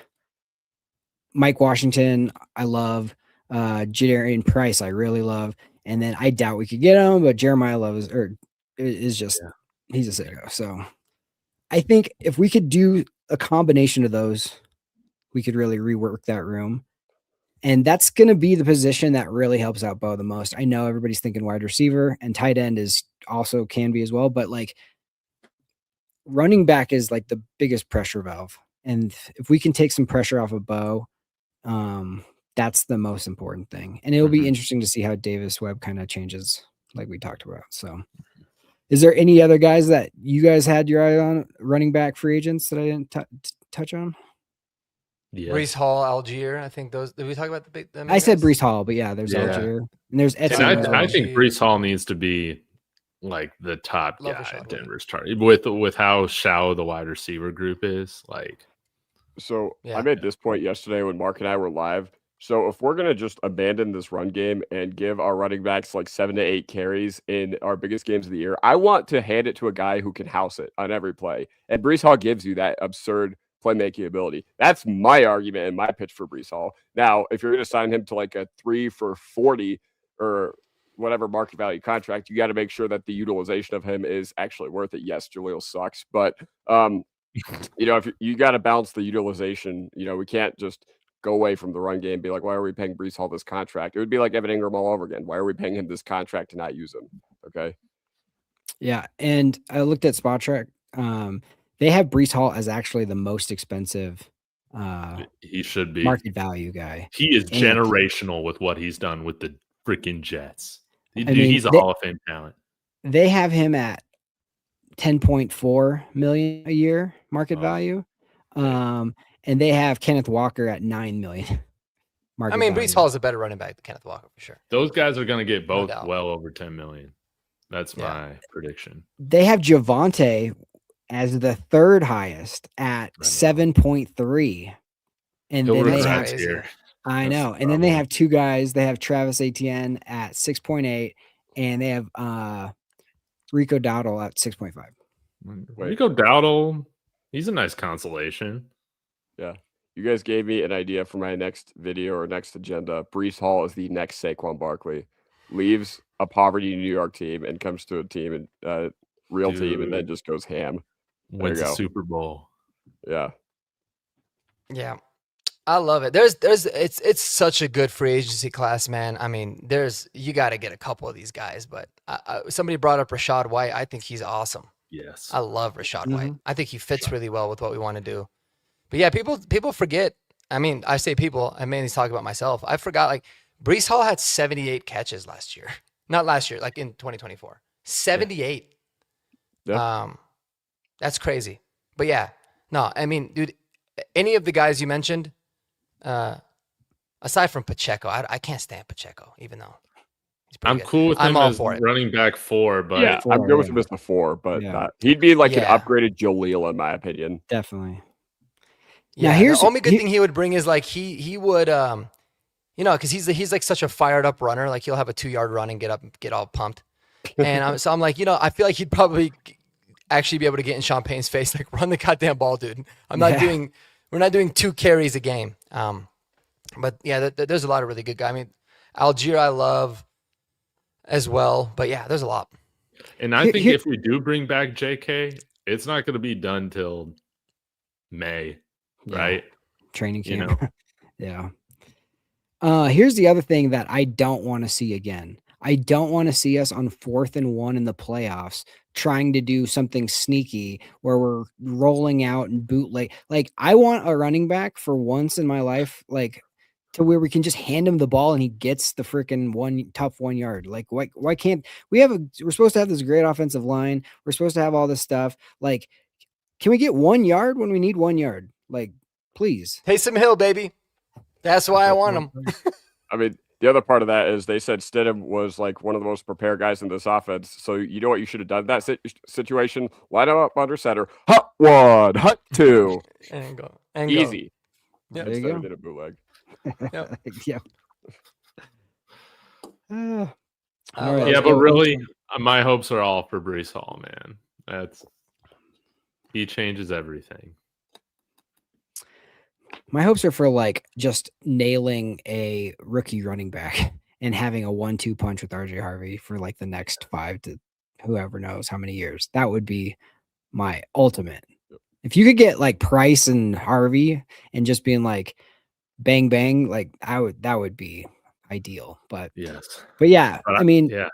Mike Washington, I love. Jadarian Price, I really love. And then I doubt we could get him, but Jeremiah Love is just, he's a sicko. So I think if we could do a combination of those, we could really rework that room. And that's going to be the position that really helps out Bo the most. I know everybody's thinking wide receiver, and tight end is also can be as well, but like running back is like the biggest pressure valve. And if we can take some pressure off of Bo, that's the most important thing. And it'll be interesting to see how Davis Webb kind of changes, like we talked about. So is there any other guys that you guys had your eye on, running back free agents, that I didn't touch on? Yeah. Brees Hall, Algier. I think those. Did we talk about the big? I said Brees Hall, but yeah, there's Algier and there's Etsy. And I think Brees Hall needs to be like the top guy at Denver's target with how shallow the wide receiver group is. Like, so I made this point yesterday when Mark and I were live. So if we're going to just abandon this run game and give our running backs like 7 to 8 carries in our biggest games of the year, I want to hand it to a guy who can house it on every play. And Brees Hall gives you that absurd playmaking ability. That's my argument and my pitch for Brees Hall. Now, if you're going to sign him to like a 3 for 40 or whatever market value contract, you got to make sure that the utilization of him is actually worth it. Yes, Jaleel sucks, but if you got to balance the utilization, we can't just go away from the run game and be like, why are we paying Brees Hall this contract? It would be like Evan Ingram all over again. Why are we paying him this contract to not use him? Okay. Yeah. And I looked at Spot Track. They have Brees Hall as actually the most expensive he should be market value guy. He is generational with what he's done with the freaking Jets. He's a Hall of Fame talent. They have him at $10.4 million a year market value. And they have Kenneth Walker at $9 million. Brees Hall is a better running back than Kenneth Walker for sure. Those guys are going to get both well over $10 million. That's my prediction. They have Javonte as the third highest at 7.3. And then they have here. I know. And then they have two guys. They have Travis Etienne at 6.8, and they have Rico Dowdle at 6.5. Rico Dowdle, he's a nice consolation. Yeah. You guys gave me an idea for my next video or next agenda. Brees Hall is the next Saquon Barkley. Leaves a poverty New York team and comes to a team and real team and then just goes ham. Wins the Super Bowl. Yeah. Yeah. I love it. It's such a good free agency class, man. I mean, you got to get a couple of these guys, but somebody brought up Rachaad White. I think he's awesome. Yes. I love Rachaad White. I think he fits really well with what we want to do. But yeah, people forget. I mean, I say people, I mainly talk about myself. I forgot, like, Brees Hall had 78 catches last year. Not last year, like in 2024. 78. Yeah. That's crazy. But yeah, no, I mean, dude, any of the guys you mentioned, aside from Pacheco, I can't stand Pacheco, even though he's pretty good. Cool with him as running back 4, but yeah, I'm good with him as the 4, but he'd be like an upgraded Jaleel in my opinion. Definitely. Yeah, here's the only good thing he would bring is like he would because he's like such a fired up runner. Like he'll have a 2-yard run and get all pumped. And so I'm like, I feel like he'd probably actually be able to get in Champagne's face, like, run the goddamn ball, dude. We're not doing 2 carries a game. But yeah, there's a lot of really good guys. I mean, Algier I love as well, but yeah, there's a lot. And I think if we do bring back JK, it's not going to be done till May, right? Training camp. Yeah. Here's the other thing that I don't want to see again. I don't want to see us on 4th and 1 in the playoffs trying to do something sneaky where we're rolling out and bootleg. Like, I want a running back for once in my life, like, to where we can just hand him the ball and he gets the freaking tough 1 yard. Like, why can't we're supposed to have this great offensive line. We're supposed to have all this stuff. Like, can we get 1 yard when we need 1 yard? Like, please. Taysom Hill, baby. That's why I want him. I mean, the other part of that is they said Stidham was like one of the most prepared guys in this offense. So you know what you should have done in that situation? Line him up under center. Hut 1, hut 2. And go. And Easy. Yep. There you Instead go. of did a bootleg. Yep. Yep. All right, right. Yeah, let's but go. really, my hopes are all for Breece Hall, man. He changes everything. My hopes are for like just nailing a rookie running back and having a 1-2 punch with RJ Harvey for like the next 5 to whoever knows how many years. That would be my ultimate. If you could get like Price and Harvey and just being like bang bang, like that would be ideal. But Yes. yeah, But I mean, yeah.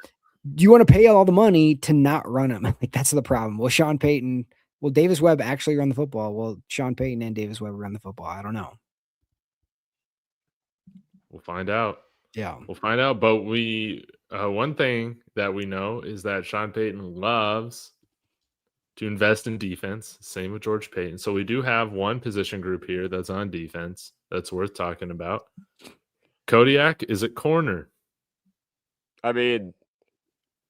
do you want to pay all the money to not run him? Like that's the problem. Will Davis Webb actually run the football? Will Sean Payton and Davis Webb run the football? I don't know. We'll find out. Yeah. We'll find out. But one thing that we know is that Sean Payton loves to invest in defense. Same with George Payton. So we do have one position group here that's on defense that's worth talking about. Kodiak is at corner. I mean,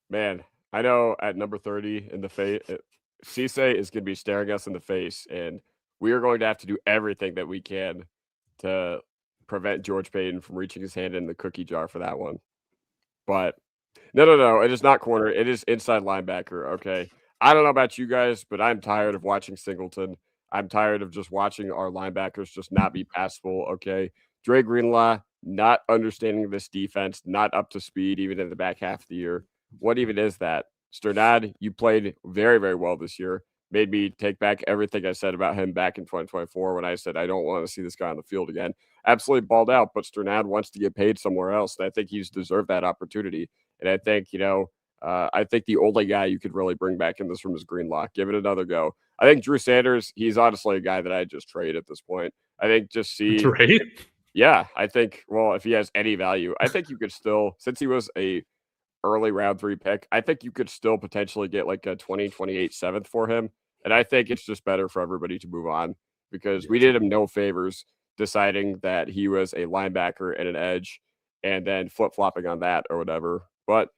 man, I know at number 30 in the face, Cisse is going to be staring us in the face, and we are going to have to do everything that we can to prevent George Payton from reaching his hand in the cookie jar for that one. But no, it is not corner. It is inside linebacker. Okay. I don't know about you guys, but I'm tired of watching Singleton. I'm tired of just watching our linebackers just not be passable. Okay. Dre Greenlaw, not understanding this defense, not up to speed, even in the back half of the year. What even is that? Sternad, you played very, very well this year. Made me take back everything I said about him back in 2024 when I said I don't want to see this guy on the field again. Absolutely balled out, but Sternad wants to get paid somewhere else. And I think he's deserved that opportunity. And I think, I think the only guy you could really bring back in this room is Greenlaw. Give it another go. I think Drew Sanders, he's honestly a guy that I just trade at this point. I think just see. Right? Yeah, I think, well, if he has any value, I think you could still, since he was a early round 3 pick, I think you could still potentially get like a 2028 7th for him. And I think it's just better for everybody to move on because we did him no favors deciding that he was a linebacker and an edge and then flip-flopping on that or whatever. But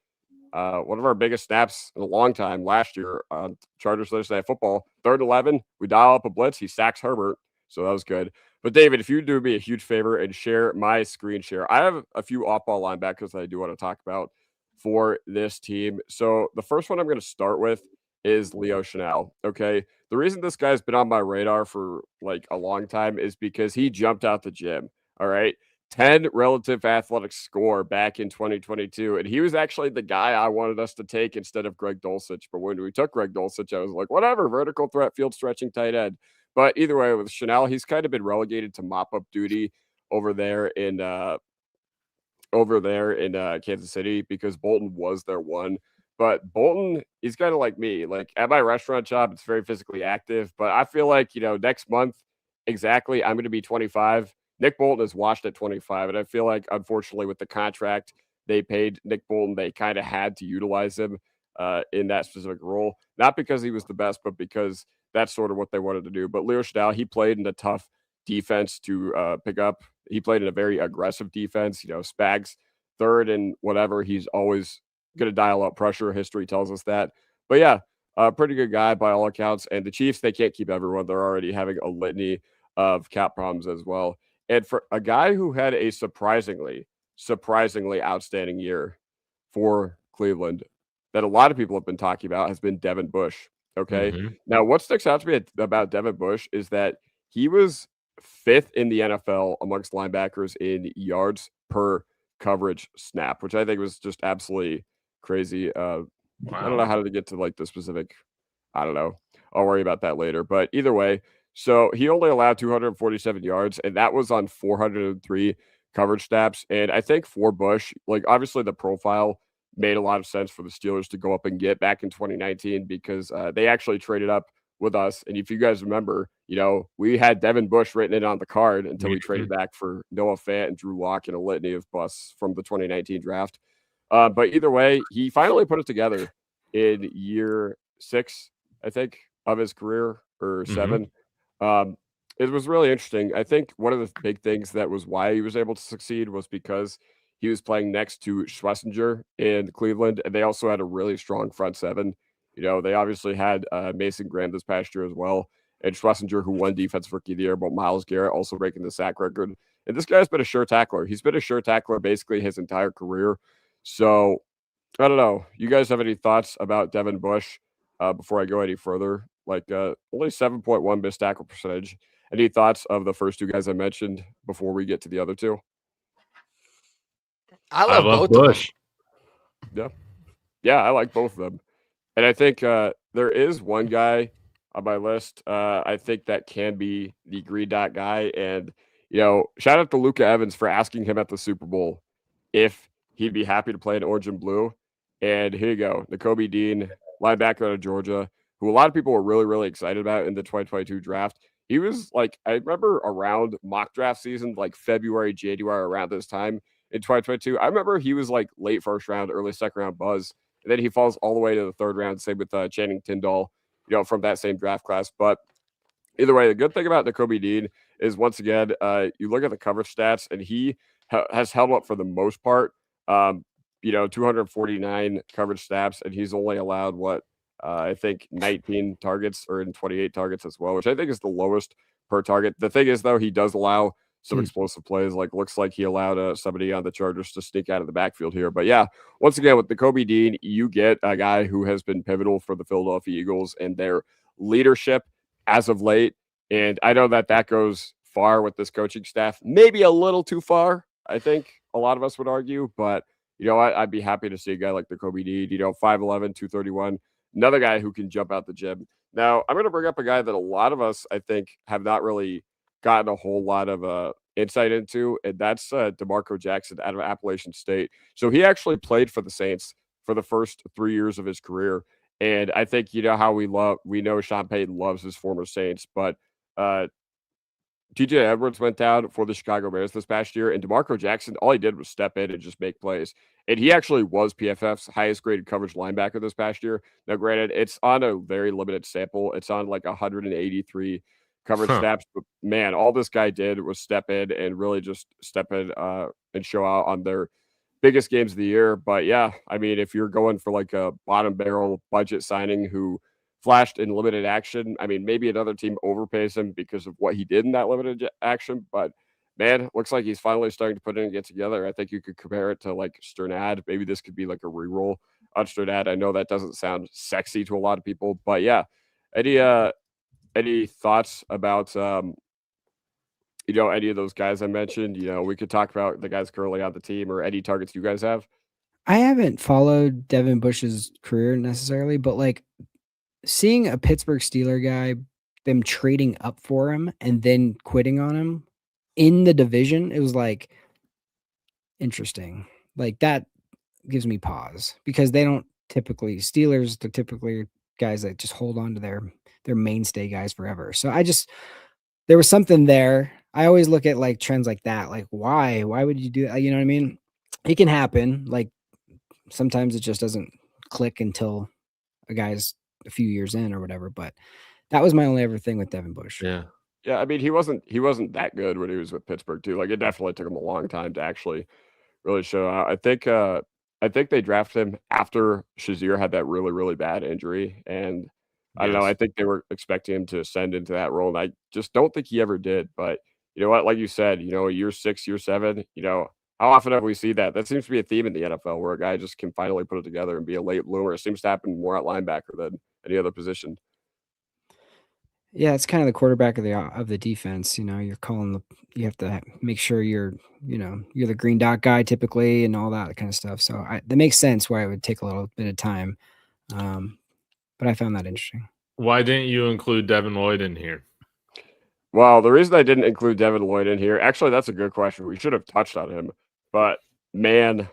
one of our biggest snaps in a long time last year on Chargers Thursday Night Football, 3rd and 11, we dial up a blitz, he sacks Herbert. So that was good. But David, if you do me a huge favor and share my screen share, I have a few off-ball linebackers that I do want to talk about for this team. So the first one I'm going to start with is Leo Chenal. Okay. The reason this guy's been on my radar for like a long time is because he jumped out the gym. All right. 10 relative athletic score back in 2022. And he was actually the guy I wanted us to take instead of Greg Dulcich. But when we took Greg Dulcich, I was like, whatever, vertical threat, field stretching tight end. But either way, with Chenal, he's kind of been relegated to mop-up duty over there in Kansas City because Bolton was their one. But Bolton, he's kind of like me. Like at my restaurant job, it's very physically active. But I feel like, next month, exactly, I'm going to be 25. Nick Bolton is washed at 25. And I feel like, unfortunately, with the contract they paid Nick Bolton, they kind of had to utilize him in that specific role. Not because he was the best, but because that's sort of what they wanted to do. But Leo Chenal, he played in a tough defense to pick up. He played in a very aggressive defense. Spags, 3rd and whatever. He's always going to dial up pressure. History tells us that. But yeah, a pretty good guy by all accounts. And the Chiefs, they can't keep everyone. They're already having a litany of cap problems as well. And for a guy who had a surprisingly outstanding year for Cleveland that a lot of people have been talking about has been Devin Bush. Okay. Mm-hmm. Now, what sticks out to me about Devin Bush is that he was 5th in the NFL amongst linebackers in yards per coverage snap, which I think was just absolutely crazy. Wow. I don't know how to get to like the specific. I don't know. I'll worry about that later. But either way, so he only allowed 247 yards, and that was on 403 coverage snaps. And I think for Bush, like obviously the profile made a lot of sense for the Steelers to go up and get back in 2019 because they actually traded up with us. And if you guys remember, we had Devin Bush written in on the card until we traded back for Noah Fant and Drew Lock and a litany of busts from the 2019 draft. But either way, he finally put it together in year 6, I think, of his career or 7. It was really interesting. I think one of the big things that was why he was able to succeed was because he was playing next to Schlesinger in Cleveland, and they also had a really strong front seven. They obviously had Mason Graham this past year as well, and Schlesinger, who won Defensive Rookie of the Year, but Myles Garrett also breaking the sack record. And this guy's been a sure tackler. He's been a sure tackler basically his entire career. So, I don't know. You guys have any thoughts about Devin Bush before I go any further? Only 7.1 missed tackle percentage. Any thoughts of the first two guys I mentioned before we get to the other two? I love both Bush. of them. Yeah, I like both of them. And I think there is one guy on my list. I think that can be the green dot guy. And, shout out to Luka Evans for asking him at the Super Bowl if he'd be happy to play in orange and blue. And here you go. Nakobe Dean, linebacker out of Georgia, who a lot of people were really, really excited about in the 2022 draft. He was I remember around mock draft season, February, January, around this time in 2022. I remember he was late first round, early second round buzz. And then he falls all the way to the third round, same with Channing Tindall, from that same draft class. But either way, the good thing about Nakobe Dean is, once again, you look at the coverage stats, and he has held up for the most part. 249 coverage snaps, and he's only allowed I think 19 targets, or in 28 targets as well, which I think is the lowest per target. The thing is, though, he does allow some explosive plays. Looks like he allowed somebody on the Chargers to sneak out of the backfield here. But yeah, once again, with Nakobe Dean, you get a guy who has been pivotal for the Philadelphia Eagles and their leadership as of late. And I know that goes far with this coaching staff, maybe a little too far, I think a lot of us would argue. But, I'd be happy to see a guy like Nakobe Dean, 5'11", 231, another guy who can jump out the gym. Now, I'm going to bring up a guy that a lot of us, I think, have not really gotten a whole lot of insight into, and that's DeMarco Jackson out of Appalachian State. So he actually played for the Saints for the first 3 years of his career. And I think, how we know Sean Payton loves his former Saints, but TJ Edwards went down for the Chicago Bears this past year, and DeMarco Jackson, all he did was step in and just make plays. And he actually was PFF's highest graded coverage linebacker this past year. Now, granted, it's on a very limited sample. It's on 183 coverage snaps. But man, all this guy did was step in and really just step in and show out on their biggest games of the year. But yeah, I mean, if you're going for a bottom barrel budget signing who flashed in limited action, I mean, maybe another team overpays him because of what he did in that limited action. But man, looks like he's finally starting to put it and get together. I think you could compare it to Sternad. Maybe this could be a reroll on Sternad. I know that doesn't sound sexy to a lot of people, but yeah. Any thoughts about any of those guys I mentioned? We could talk about the guys currently on the team, or any targets you guys have. I haven't followed Devin Bush's career necessarily, but seeing a Pittsburgh Steeler guy, them trading up for him and then quitting on him in the division, it was interesting. That gives me pause, because they don't typically, Steelers, they're typically guys that just hold on to their mainstay guys forever. So there was something there. I always look at trends like that. Why would you do that? You know what I mean? It can happen. Sometimes it just doesn't click until a guy's a few years in or whatever. But that was my only ever thing with Devin Bush. Yeah. I mean, he wasn't that good when he was with Pittsburgh too. It definitely took him a long time to actually really show out. I think they drafted him after Shazier had that really, really bad injury. And I don't know. I think they were expecting him to ascend into that role, and I just don't think he ever did. But you know what? Like you said, year 6, year 7, how often have we seen that? That seems to be a theme in the NFL, where a guy just can finally put it together and be a late bloomer. It seems to happen more at linebacker than any other position. Yeah, it's kind of the quarterback of the defense. You're calling you have to make sure you're the green dot guy typically, and all that kind of stuff. So that makes sense why it would take a little bit of time. But I found that interesting. Why didn't you include Devin Lloyd in here? Well, the reason I didn't include Devin Lloyd in here, actually, that's a good question. We should have touched on him. But man,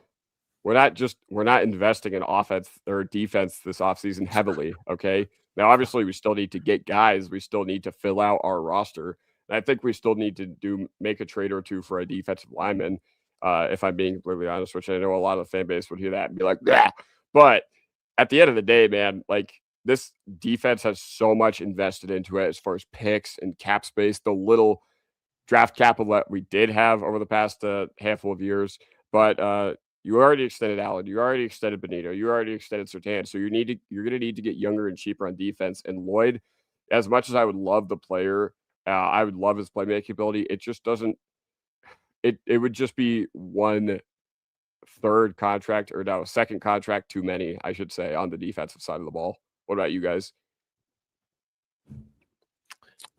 we're not investing in offense or defense this offseason heavily. Okay. Now, obviously, we still need to get guys. We still need to fill out our roster. And I think we still need to make a trade or two for a defensive lineman, if I'm being completely honest, which I know a lot of the fan base would hear that and be like, yeah. But at the end of the day, man, this defense has so much invested into it as far as picks and cap space, the little draft capital that we did have over the past handful of years. but you already extended Allen, you already extended Benito, you already extended Surtain, so you're going to need to get younger and cheaper on defense. And Lloyd, as much as I would love the player, I would love his playmaking ability. It just doesn't. It would just be one second contract too many, I should say, on the defensive side of the ball. What about you guys?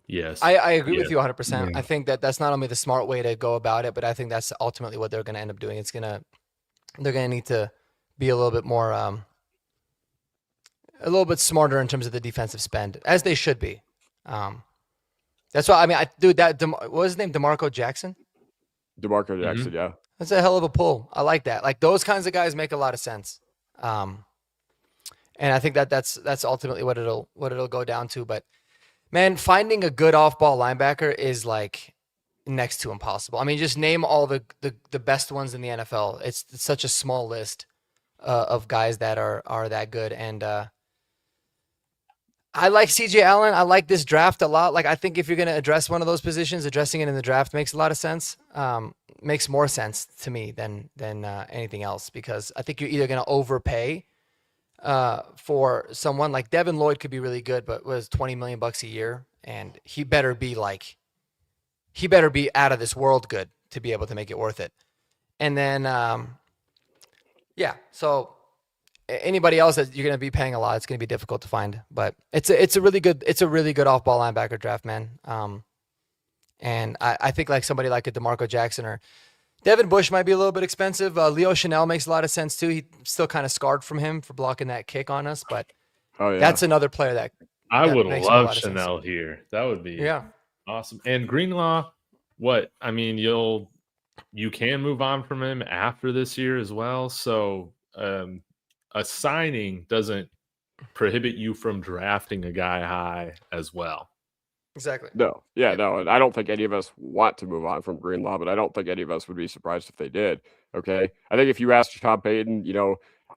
Yes, I agree with you 100%. Yeah. I think that's not only the smart way to go about it, but I think that's ultimately what they're going to end up doing. They're going to need to be a little bit more, a little bit smarter in terms of the defensive spend, as they should be. That's why, I mean, what was his name? DeMarco Jackson? DeMarco Jackson, yeah. That's a hell of a pull. I like that. Like, those kinds of guys make a lot of sense. And I think that's ultimately what it'll go down to. But man, finding a good off-ball linebacker is like next to impossible. I mean, just name all the best ones in the NFL. It's such a small list of guys that are that good. And I like CJ Allen. I like this draft a lot. Like, I think if you're going to address one of those positions, addressing it in the draft makes a lot of sense. Makes more sense to me than anything else, because I think you're either going to overpay for someone like Devin Lloyd could be really good, but was $20 million a year, and he better be out of this world good to be able to make it worth it. And then, so anybody else that you're going to be paying a lot, it's going to be difficult to find. But it's a really good off-ball linebacker draft, man. And I think like somebody like a DeMarco Jackson or Devin Bush might be a little bit expensive. Leo Chanel makes a lot of sense too. He's still kind of scarred from him for blocking that kick on us, but that's another player that I would love Chanel here. That would be awesome. And Greenlaw, I mean, you can move on from him after this year as well. So a signing doesn't prohibit you from drafting a guy high as well. Exactly. No. Yeah, no. And I don't think any of us want to move on from Greenlaw, but I don't think any of us would be surprised if they did. Okay. I think if you asked Sean Payton,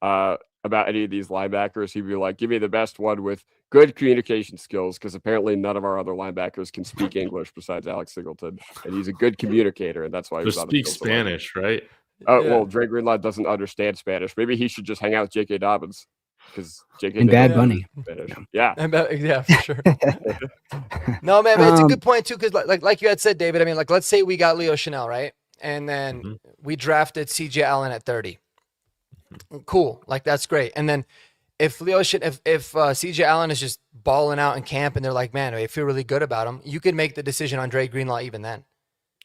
about any of these linebackers, he'd be like, give me the best one with good communication skills, because apparently none of our other linebackers can speak English besides Alex Singleton. And he's a good communicator, and that's why he speaks Spanish, right? Well, Dre Greenlaw doesn't understand Spanish. Maybe he should just hang out with J.K. Dobbins, because J.K. and Bad Bunny. Yeah, for sure. No, man, it's a good point too, because like you had said, David. I memean, like, let's say we got Leo Chanel, right, and then we drafted C.J. Allen at 30. Cool, like that's great. And then if C.J. Allen is just balling out in camp, and they're like, man, I feel really good about him, you can make the decision on Dre Greenlaw even then.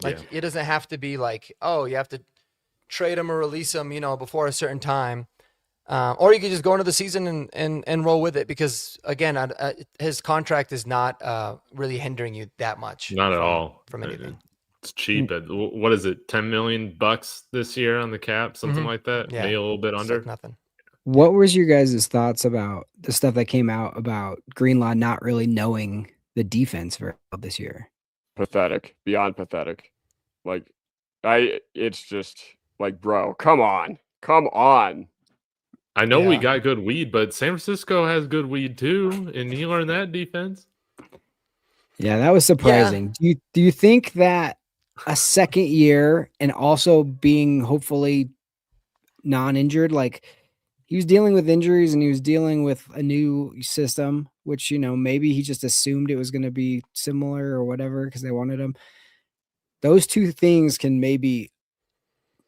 Like, it doesn't have to be like, oh, you have to trade him or release him, before a certain time. Or you could just go into the season and roll with it, because again, his contract is not really hindering you that much. Not at all from anything. It's cheap. What is it? $10 million this year on the cap, something like that. Yeah, maybe a little bit under. Like nothing. What was your guys' thoughts about the stuff that came out about Greenlaw not really knowing the defense very well this year? Pathetic, beyond pathetic. Like, it's just like, bro, come on. I know we got good weed, but San Francisco has good weed too, and he learned that defense. Yeah, that was surprising. Do you think that a second year and also being hopefully non-injured, like, he was dealing with injuries and he was dealing with a new system, which, maybe he just assumed it was going to be similar or whatever because they wanted him. Those two things can maybe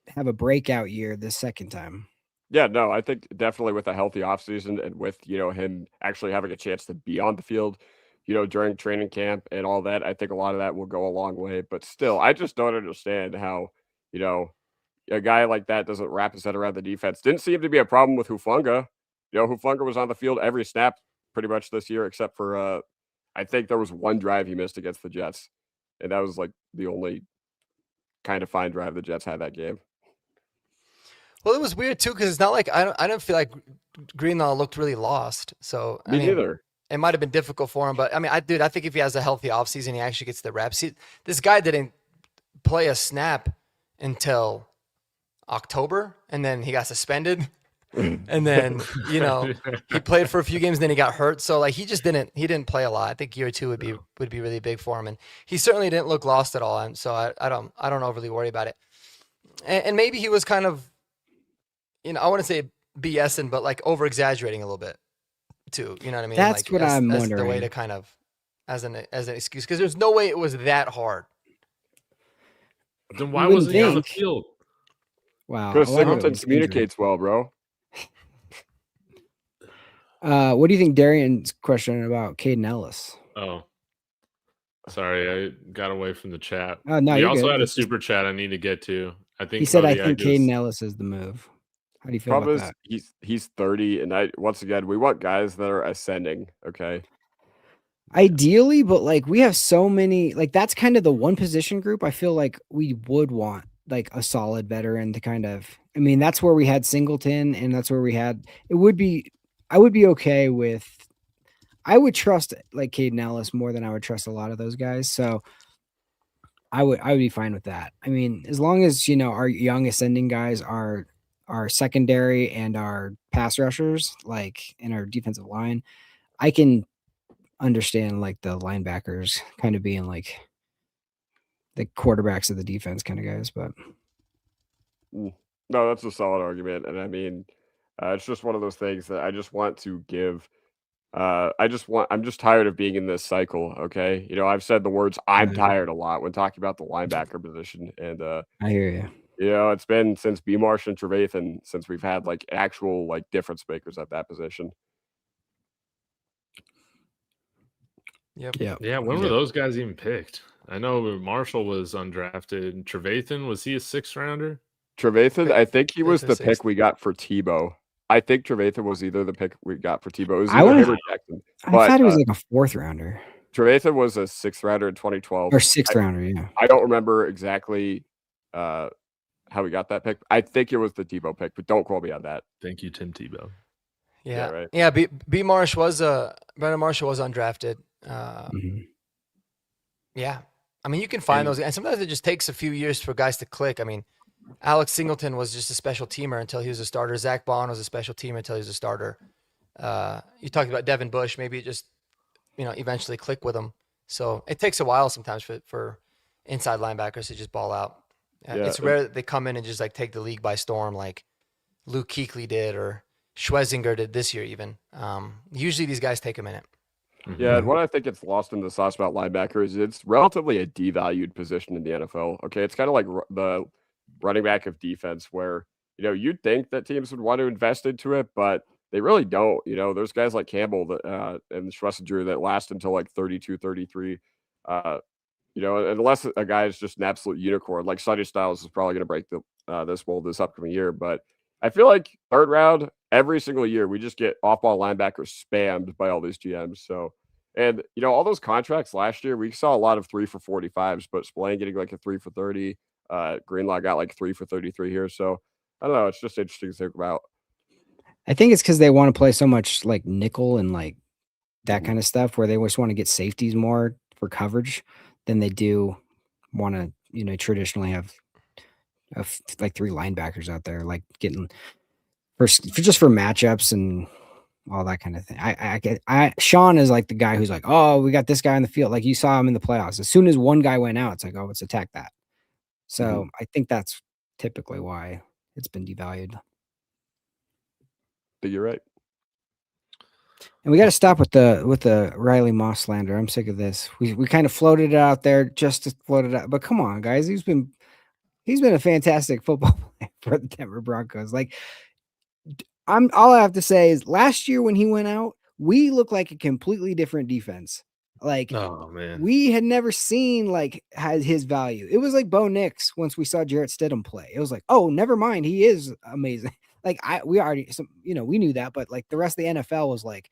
have a breakout year the second time. Yeah, no, I think definitely with a healthy offseason and with, him actually having a chance to be on the field, during training camp and all that, I think a lot of that will go a long way. But still, I just don't understand how, a guy like that doesn't wrap his head around the defense. Didn't seem to be a problem with Hufanga. Hufanga was on the field every snap pretty much this year, except for, I think there was one drive he missed against the Jets. And that was like the only kind of fine drive the Jets had that game. Well, it was weird too, because it's not like I don't feel like Greenlaw looked really lost. So Me neither. It might have been difficult for him, but I mean, I think if he has a healthy offseason, he actually gets the reps. This guy didn't play a snap until October, and then he got suspended, and then he played for a few games, and then he got hurt. So like he didn't play a lot. I think year two would be really big for him, and he certainly didn't look lost at all. And so I don't overly worry about it. and maybe he was kind of, I wouldn't say BSing, but like over exaggerating a little bit too. You know what I mean? That's like what I'm as the way wondering. to kind of as an excuse, because there's no way it was that hard. Then why wasn't he on the field? Wow. Because Singleton communicates well, bro. What do you think Darian's question about Caden Ellis? Oh, sorry, I got away from the chat. Oh, no, we you're also good. had a super chat I need to get to. I think he said, Cody, I think Caden Ellis is the move. How do you feel Problem about is that? he's 30, and once again, we want guys that are ascending, okay? Ideally, but like we have so many, like that's kind of the one position group I feel like we would want like a solid veteran to kind of, I mean, that's where we had Singleton, and that's where we had, I would be okay with, I would trust like Caden Ellis more than I would trust a lot of those guys. So I would be fine with that. I mean, as long as, our young ascending guys are our secondary and our pass rushers, like in our defensive line, I can understand like the linebackers kind of being like the quarterbacks of the defense kind of guys, but no, that's a solid argument. And I mean, it's just one of those things that I just want to give. I'm just tired of being in this cycle. Okay. I've said the words I'm tired a lot when talking about the linebacker position. And, I hear you. It's been since B. Marsh and Trevathan since we've had like actual like difference makers at that position. Yep. Yeah. When were those guys even picked? I know Marshall was undrafted. Trevathan, was he a 6th rounder? Trevathan, I think he was the pick we got for Tebow. I think Trevathan was either the pick we got for Tebow. It was either him or Jackson. I thought he was like a 4th rounder. Trevathan was a 6th rounder in 2012. Or 6th rounder, yeah. I don't remember exactly how we got that pick. I think it was the Tebow pick, but don't quote me on that. Thank you, Tim Tebow. Yeah, right. Yeah, B. Marsh was Brandon Marshall was undrafted. Yeah, I mean, you can find those, and sometimes it just takes a few years for guys to click. I mean, Alex Singleton was just a special teamer until he was a starter. Zach Bond was a special teamer until he was a starter. You talked about Devin Bush. Maybe it just, eventually click with him. So it takes a while sometimes for inside linebackers to just ball out. It's rare that they come in and just like take the league by storm like Luke Kuechly did or Schwesinger did this year even. Usually these guys take a minute. Yeah, and what I think it's lost in the sauce about linebackers is it's relatively a devalued position in the NFL. Okay, it's kind of like the running back of defense where, you'd think that teams would want to invest into it, but they really don't. There's guys like Campbell that and Schlesinger that last until like 32, 33. Unless a guy is just an absolute unicorn, like Sonny Styles is probably going to break this mold this upcoming year. But I feel like 3rd round, every single year, we just get off-ball linebackers spammed by all these GMs. So, and, all those contracts last year, we saw a lot of 3 for 45s, but Spillane getting like a 3 for 30. Greenlaw got like 3 for 33 here. So, I don't know. It's just interesting to think about. I think it's because they want to play so much like nickel and like that kind of stuff where they just want to get safeties more for coverage than they do want to, traditionally have like 3 linebackers out there, like getting just for matchups and all that kind of thing. Sean is like the guy who's like, oh, we got this guy on the field. Like you saw him in the playoffs. As soon as one guy went out, it's like, oh, let's attack that. So I think that's typically why it's been devalued. But you're right. And we got to stop with the Riley Moss slander. I'm sick of this. We kind of floated it out there just to float it out. But come on, guys. He's been a fantastic football player for the Denver Broncos. Like all I have to say is last year when he went out, we looked like a completely different defense. Like, oh man, we had never seen had his value. It was like Bo Nix once we saw Jarrett Stidham play. It was like, oh, never mind, he is amazing. Like we already, we knew that, but like the rest of the NFL was like,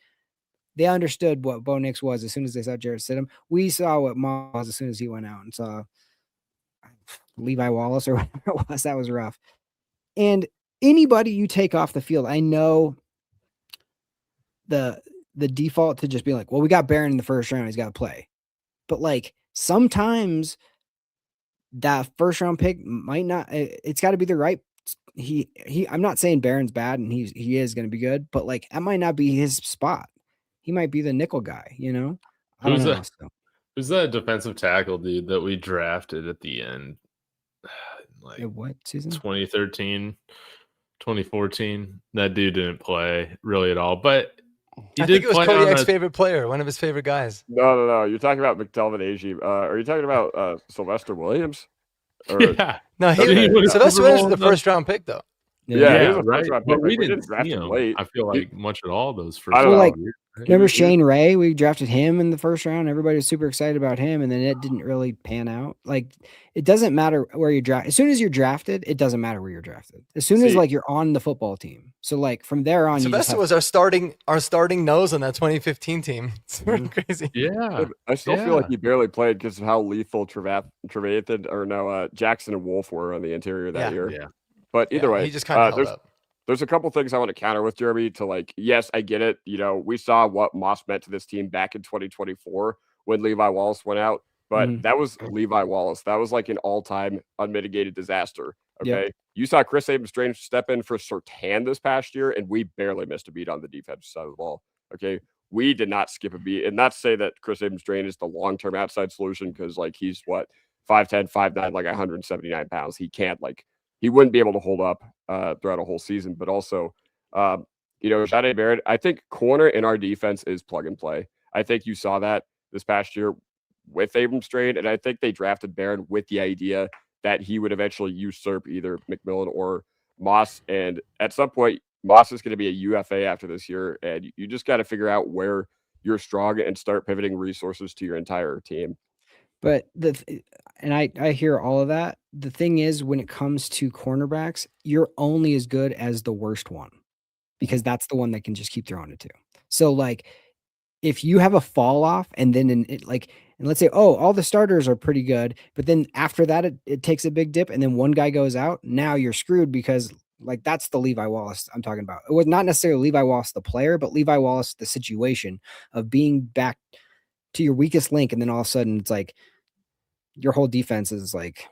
they understood what Bo Nix was as soon as they saw Jarrett Stidham. We saw what Moss was as soon as he went out and saw Levi Wallace or whatever it was. That was rough. And anybody you take off the field, I know the default to just be like, well, we got Barron in the 1st round, he's got to play. But like sometimes that 1st round pick might not, it's got to be the right. I'm not saying Barron's bad and he is going to be good, but like that might not be his spot. He might be the nickel guy, I don't know. Who's that defensive tackle dude that we drafted at the end? like What season? 2013, 2014. That dude didn't play really at all, but he I did think it was play Cody on X's a favorite player, one of his favorite guys. No. You're talking about McDelvin Agee. Are you talking about Sylvester Williams? Or, yeah. No, I mean, he won a Sylvester Super Williams Bowl was the in first round pick, though. Yeah, he Yeah, was a right. first-round But pick. we We didn't draft see him him. late. I feel like much at all those first. I don't Well, know. like, years. remember he- Shane Ray? We drafted him in the first round. Everybody was super excited about him, and then it didn't really pan out. Like, it doesn't matter where you draft. As soon as you're drafted, it doesn't matter where you're drafted. As soon as See- like you're on the football team. So like from there on, you just Sylvester have, was our starting nose on that 2015 team. It's pretty crazy. Yeah. I still feel like Yeah. he barely played because of how lethal Jackson and Wolf were on the interior that Yeah. year. Yeah. But either way, he just kind of held there's up. there's a couple things I want to counter with Jeremy to like, yes, I get it. You know, we saw what Moss meant to this team back in 2024 when Levi Wallace went out, but Mhm. that was Levi Wallace. That was like an all-time unmitigated disaster. Yep. Okay. You saw Chris Abrams-Strange step in for Surtain this past year, and we barely missed a beat on the defensive side of the ball. Okay. We did not skip a beat. And not to say that Chris Abrams-Strange is the long-term outside solution, because like he's what, 5'10, 5'9, like 179 pounds. He can't like he wouldn't be able to hold up throughout a whole season. But also, you know, Jahdae Barrett, I think corner in our defense is plug and play. I think you saw that this past year with Abrams-Strange, and I think they drafted Barrett with the idea that he would eventually usurp either McMillan or Moss. And at some point, Moss is going to be a UFA after this year, and you just got to figure out where you're strong and start pivoting resources to your entire team. but and I hear all of that. The thing is, when it comes to cornerbacks, you're only as good as the worst one, because that's the one that can just keep throwing it to. So like, if you have a fall off and then and let's say, oh, all the starters are pretty good, but then after that, it takes a big dip and then one guy goes out, now you're screwed, because like that's the Levi Wallace I'm talking about. It was not necessarily Levi Wallace, the player, but Levi Wallace, the situation of being back to your weakest link. And then all of a sudden it's like your whole defense is like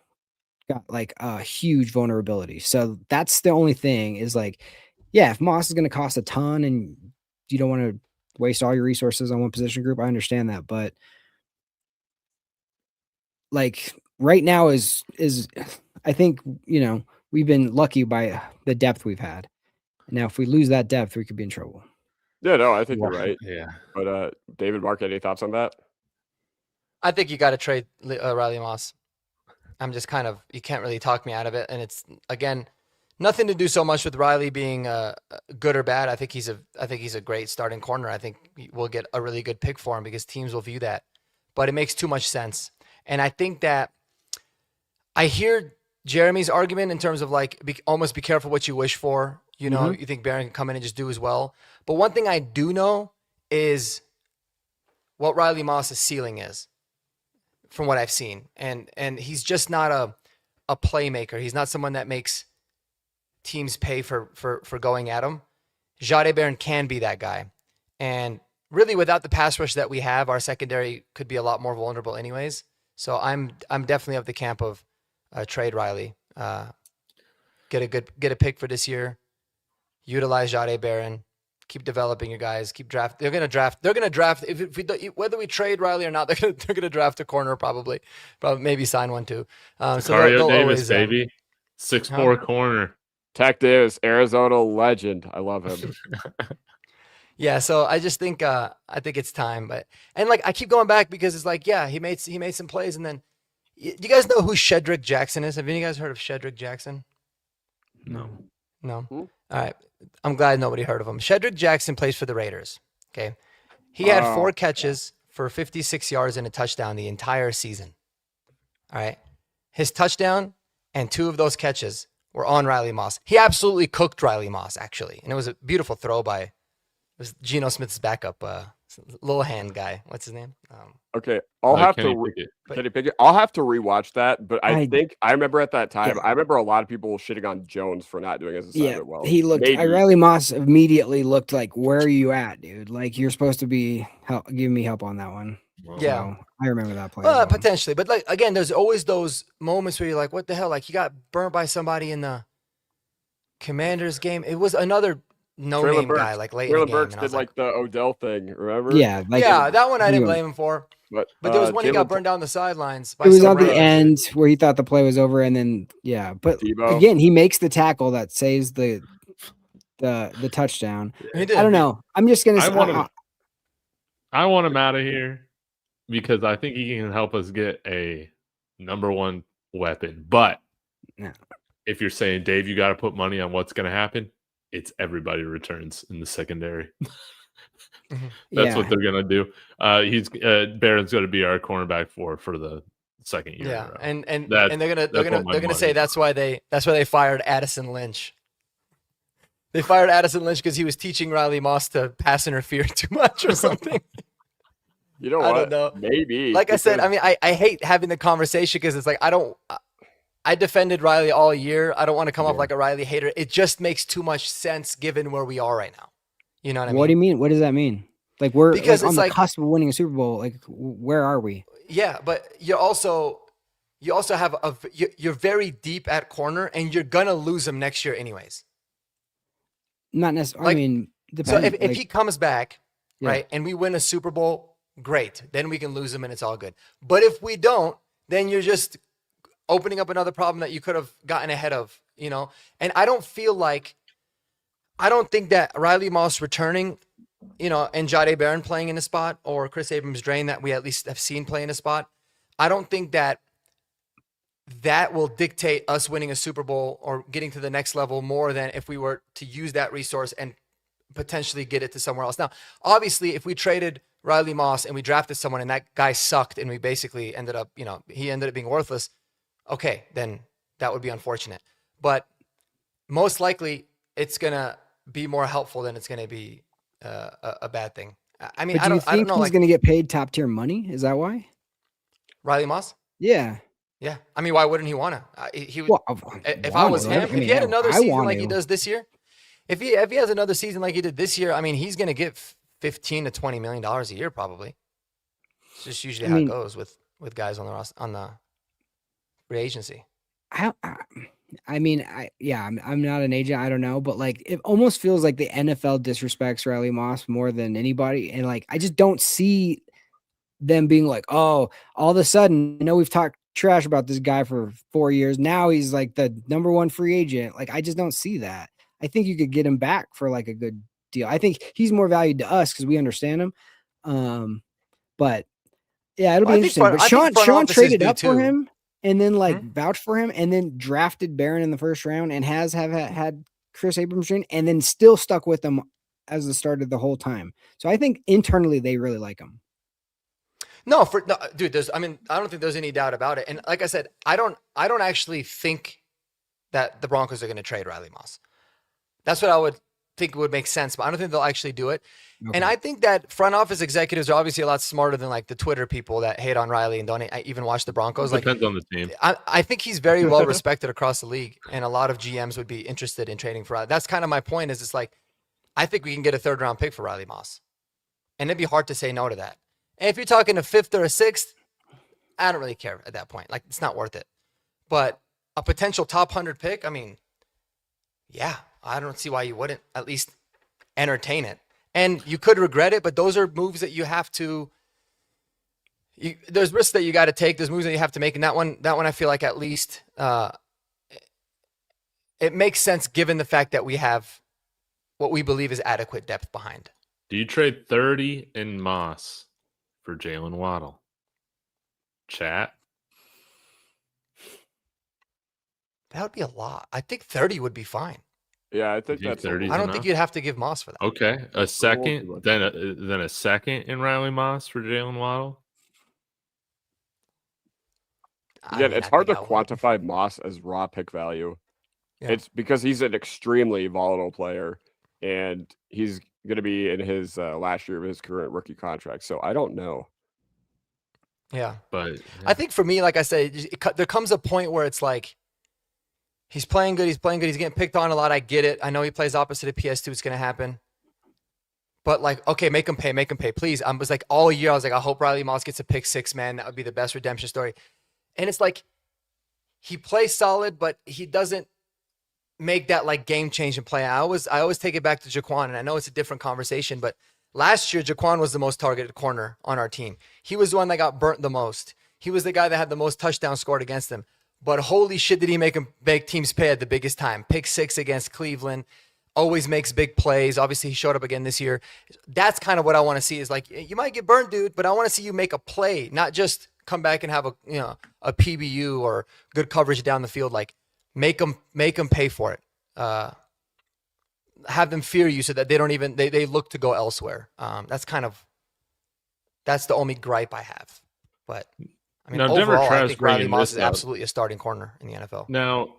got like a huge vulnerability. So that's the only thing is like, yeah, if Moss is going to cost a ton and you don't want to waste all your resources on one position group, I understand that. But like right now is I think, you know, we've been lucky by the depth we've had. Now, if we lose that depth, we could be in trouble. Yeah, no, I think you're right. Yeah. But David, Mark, any thoughts on that? I think you got to trade Riley Moss. I'm just kind of, you can't really talk me out of it. And it's, again, nothing to do so much with Riley being good or bad. I think he's a great starting corner. I think we'll get a really good pick for him because teams will view that. But it makes too much sense. And I think that I hear Jeremy's argument in terms of like, almost be careful what you wish for. You know, you think Barron can come in and just do as well. But one thing I do know is what Riley Moss's ceiling is, from what I've seen. And he's just not a playmaker. He's not someone that makes teams pay for going at him. Jahdae Barron can be that guy. And really, without the pass rush that we have, our secondary could be a lot more vulnerable anyways. So I'm definitely of the camp of trade Riley. Get a pick for this year. Utilize Jahdae Barron. Keep developing your guys. Keep draft. They're gonna draft. If we whether we trade Riley or not, they're gonna draft a corner probably maybe sign one too. Mario Davis, baby, 6'4" corner. Tech Davis, Arizona legend. I love him. Yeah, so I just think I think it's time, and like I keep going back because it's like, yeah, he made some plays, and then you guys know who Shedrick Jackson is? Have any of you guys heard of Shedrick Jackson? No. All right. I'm glad nobody heard of him. Shedrick Jackson plays for the Raiders. Okay. He had 4 catches for 56 yards and a touchdown the entire season. All right. His touchdown and 2 of those catches were on Riley Moss. He absolutely cooked Riley Moss, actually. And it was a beautiful throw by, it was Geno Smith's backup, little hand guy. What's his name? Okay, I'll have to Kenny Pickett. I'll have to rewatch that, but I think I remember at that time. Yeah. I remember a lot of people shitting on Jones for not doing his assignment well. He looked. Riley Moss immediately looked like, "Where are you at, dude? Like you're supposed to be giving me help on that one." Yeah, so I remember that play. Well, potentially, but like again, there's always those moments where you're like, "What the hell?" Like he got burnt by somebody in the Commanders game. It was another no-name guy, like late in the game. Burks did like the Odell thing, remember? Yeah, that one I didn't blame him for. But there was one he got Jalen burned down the sidelines. By It was some on the random end dude. where he thought the play was over, and then but Debo. again, he makes the tackle that saves the touchdown. He I did. don't know. I'm just gonna. I say, want him. I want him out of here because I think he can help us get a number one weapon. But No. if you're saying, Dave, you got to put money on what's going to happen, it's everybody returns in the secondary. That's what they're going to do. Barron's going to be our cornerback for the second year. Yeah, and That's they're what my gonna money say is that's why they fired Addison Lynch. They fired Addison Lynch because he was teaching Riley Moss to pass interfere too much or something. You know I what? don't know. Maybe. Like I said, I because- mean, I hate having the conversation because it's like I defended Riley all year. I don't want to come off like a Riley hater. It just makes too much sense given where we are right now. You know what I mean? What do you mean? What does that mean? Like we're Because on it's the like- cusp of winning a Super Bowl. Like where are we? Yeah, but you also have you're very deep at corner, and you're gonna lose him next year anyways. Not necessarily. Like, I mean, So depends. if he comes back, Yeah. right, and we win a Super Bowl, great. Then we can lose him, and it's all good. But if we don't, then you're just opening up another problem that you could have gotten ahead of, you know. And I don't think that Riley Moss returning, you know, and Jade Barron playing in a spot, or Chris Abrams-Drain that we at least have seen play in a spot, I don't think that will dictate us winning a Super Bowl or getting to the next level more than if we were to use that resource and potentially get it to somewhere else. Now, obviously, if we traded Riley Moss and we drafted someone and that guy sucked and we basically ended up, you know, he ended up being worthless, okay, then that would be unfortunate. But most likely it's going to be more helpful than it's going to be a bad thing. I mean, But do you think know, he's like going to get paid top tier money? Is that why? Riley Moss? Yeah. Yeah. I mean, why wouldn't he want to? He would. Well, If I was him, if he had another I season want like he to. does this year, if he has another season like he did this year, I mean, he's going to get $15 to $20 million a year probably. It's just usually how it goes with guys on the free agency. I'm not an agent. I don't know, but like it almost feels like the NFL disrespects Riley Moss more than anybody, and like I just don't see them being like, oh, all of a sudden, I know we've talked trash about this guy for 4 years. Now he's like the number one free agent. Like I just don't see that. I think you could get him back for like a good deal. I think he's more valued to us because we understand him. But yeah, it'll be interesting. But Sean traded up for him and then like vouched for him and then drafted Barron in the first round and has had Chris Abrams and then still stuck with him as the starter the whole time. So I think internally they really like him. No, dude, I don't think there's any doubt about it. And like I said, I don't actually think that the Broncos are going to trade Riley Moss. That's what I would think would make sense, but I don't think they'll actually do it. Okay. And I think that front office executives are obviously a lot smarter than like the Twitter people that hate on Riley and don't even watch the Broncos. Depends on the team. I think he's very well respected across the league, and a lot of GMs would be interested in trading for Riley. That's kind of my point. Is it's like I think we can get a 3rd round pick for Riley Moss, and it'd be hard to say no to that. And if you're talking a 5th or a 6th, I don't really care at that point. Like it's not worth it. But a potential top 100 pick, I mean, yeah, I don't see why you wouldn't at least entertain it. And you could regret it, but those are moves that you have to. There's risks that you got to take. There's moves that you have to make, and that one, I feel like at least it makes sense given the fact that we have what we believe is adequate depth behind. Do you trade 30 in Moss for Jalen Waddle? Chat. That would be a lot. I think 30 would be fine. Yeah, I think that's 30 I don't think you'd have to give Moss for that. Okay, a second, then a second in Riley Moss for Jalen Waddle. Again, it's hard to quantify Moss as raw pick value. Yeah. It's because he's an extremely volatile player, and he's going to be in his last year of his current rookie contract. So I don't know. Yeah, but I think for me, like I said, there comes a point where it's like he's playing good. He's getting picked on a lot. I get it. I know he plays opposite of PS2. It's going to happen. But like, okay, make him pay, please. I was like all year. I was like, I hope Riley Moss gets a pick 6, man. That would be the best redemption story. And it's like he plays solid, but he doesn't make that like game changing play. I always take it back to Jaquan, and I know it's a different conversation, but Last year, Jaquan was the most targeted corner on our team. He was the one that got burnt the most. He was the guy that had the most touchdowns scored against him. But holy shit, did he make teams pay at the biggest time. Pick 6 against Cleveland. Always makes big plays. Obviously, he showed up again this year. That's kind of what I want to see is like, you might get burnt, dude, but I want to see you make a play, not just come back and have a PBU or good coverage down the field. Like, make them pay for it. Have them fear you so that they don't even they look to go elsewhere. That's the only gripe I have. But I mean, Now, Denver overall, I tries think Riley bringing Moss this is up. absolutely a starting corner in the NFL. Now,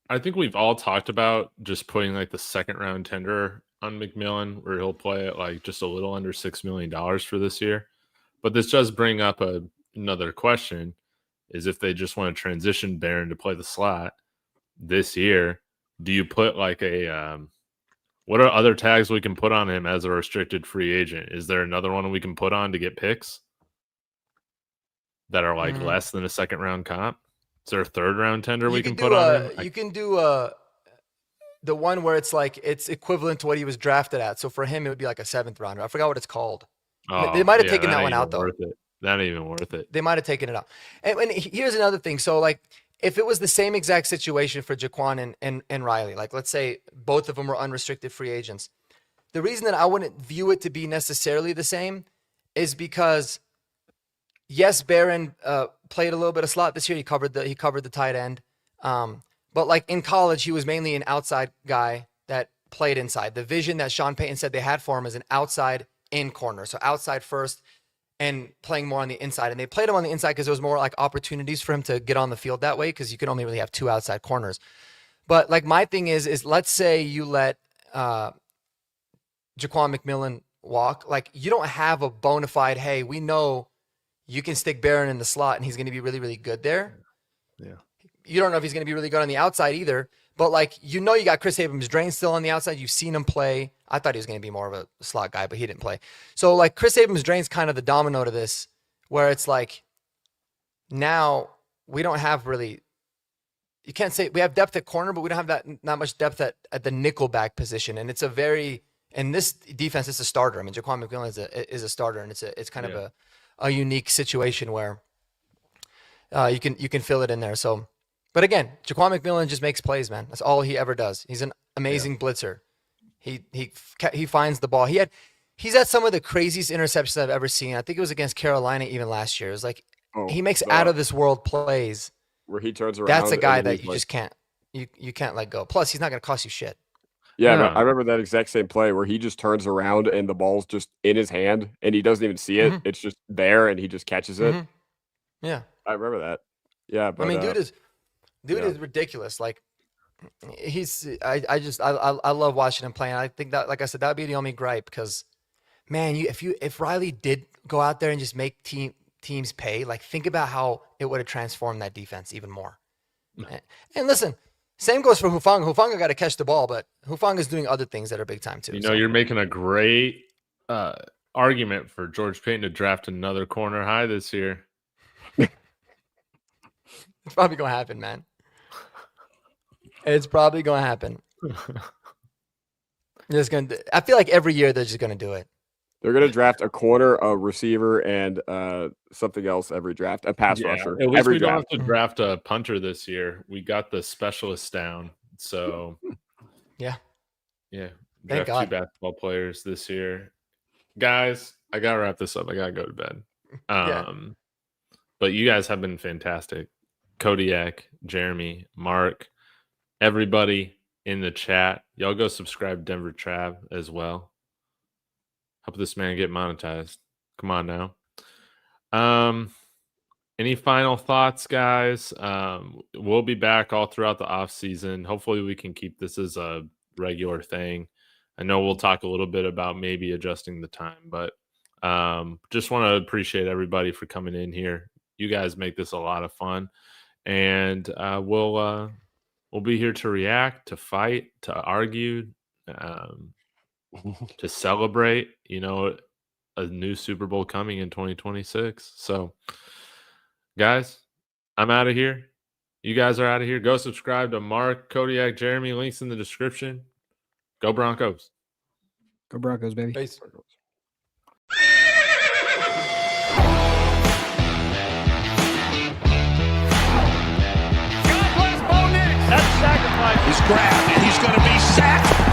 I think we've all talked about just putting like the second round tender on McMillan, where he'll play at like just a little under $6 million for this year. But this does bring up another question: is if they just want to transition Barron to play the slot this year, do you put like what are other tags we can put on him as a restricted free agent? Is there another one we can put on to get picks that are like less than a second round comp? Is there a third round tender we can put on him? You can do the one where it's like it's equivalent to what he was drafted at. So for him, it would be like a 7th rounder. I forgot what it's called. They might have taken that one out though. That ain't even worth it. They might have taken it out. And here's another thing. So like, if it was the same exact situation for Jaquan and Riley, like let's say both of them were unrestricted free agents, the reason that I wouldn't view it to be necessarily the same is because yes, Barron played a little bit of slot this year. He covered the tight end. But like in college, he was mainly an outside guy that played inside. The vision that Sean Payton said they had for him is an outside in corner. So outside first and playing more on the inside. And they played him on the inside because there was more like opportunities for him to get on the field that way because you could only really have 2 outside corners. But like my thing is let's say you let Jaquan McMillan walk. Like you don't have a bona fide, hey, we know you can stick Barron in the slot and he's going to be really, really good there. Yeah. You don't know if he's going to be really good on the outside either. But like, you got Chris Abrams-Drain still on the outside. You've seen him play. I thought he was going to be more of a slot guy, but he didn't play. So like Chris Abrams-Drain's kind of the domino to this, where it's like, now we don't have really, you can't say we have depth at corner, but we don't have not much depth at the nickelback position. And it's in this defense, it's a starter. I mean, Jaquan McMillan is a starter, and it's kind of a unique situation where you can fill it in there. So, but again, Jaquan McMillan just makes plays, man. That's all he ever does. He's an amazing blitzer. He finds the ball. He's had some of the craziest interceptions I've ever seen. I think it was against Carolina even last year. It was like he makes out of this world plays where he turns around. That's a guy that you just can't you can't let go. Plus, he's not going to cost you shit. Yeah, no. I remember that exact same play where he just turns around and the ball's just in his hand and he doesn't even see it. It's just there and he just catches it. Yeah, I remember that. Yeah, but I mean, dude is ridiculous. Like I love watching him play. And I think that, like I said, that'd be the only gripe because, man, if Riley did go out there and just make teams pay, like think about how it would have transformed that defense even more. And listen, same goes for Hufanga. Hufanga got to catch the ball, but Hufanga's doing other things that are big time too. You're making a great argument for George Payton to draft another corner high this year. It's probably going to happen, man. It's probably going to happen. I feel like every year they're just going to do it. They're going to draft a corner, a receiver, and something else every draft, a pass rusher. At least we don't have to draft a punter this year. We got the specialists down. So, yeah. Draft 2 basketball players this year. Guys, I got to wrap this up. I got to go to bed. But you guys have been fantastic. Kodiak, Jeremy, Mark, everybody in the chat. Y'all go subscribe to Denver Trav as well. Help this man get monetized. Come on now. Any final thoughts, guys? We'll be back all throughout the off season. Hopefully we can keep this as a regular thing. I know we'll talk a little bit about maybe adjusting the time, but just want to appreciate everybody for coming in here. You guys make this a lot of fun, and we'll be here to react, to fight, to argue, to celebrate, a new Super Bowl coming in 2026. So, guys, I'm out of here. You guys are out of here. Go subscribe to Mark, Kodiak, Jeremy. Links in the description. Go Broncos. Go Broncos, baby. Peace. sacrifice. He's grabbed and he's going to be sacked.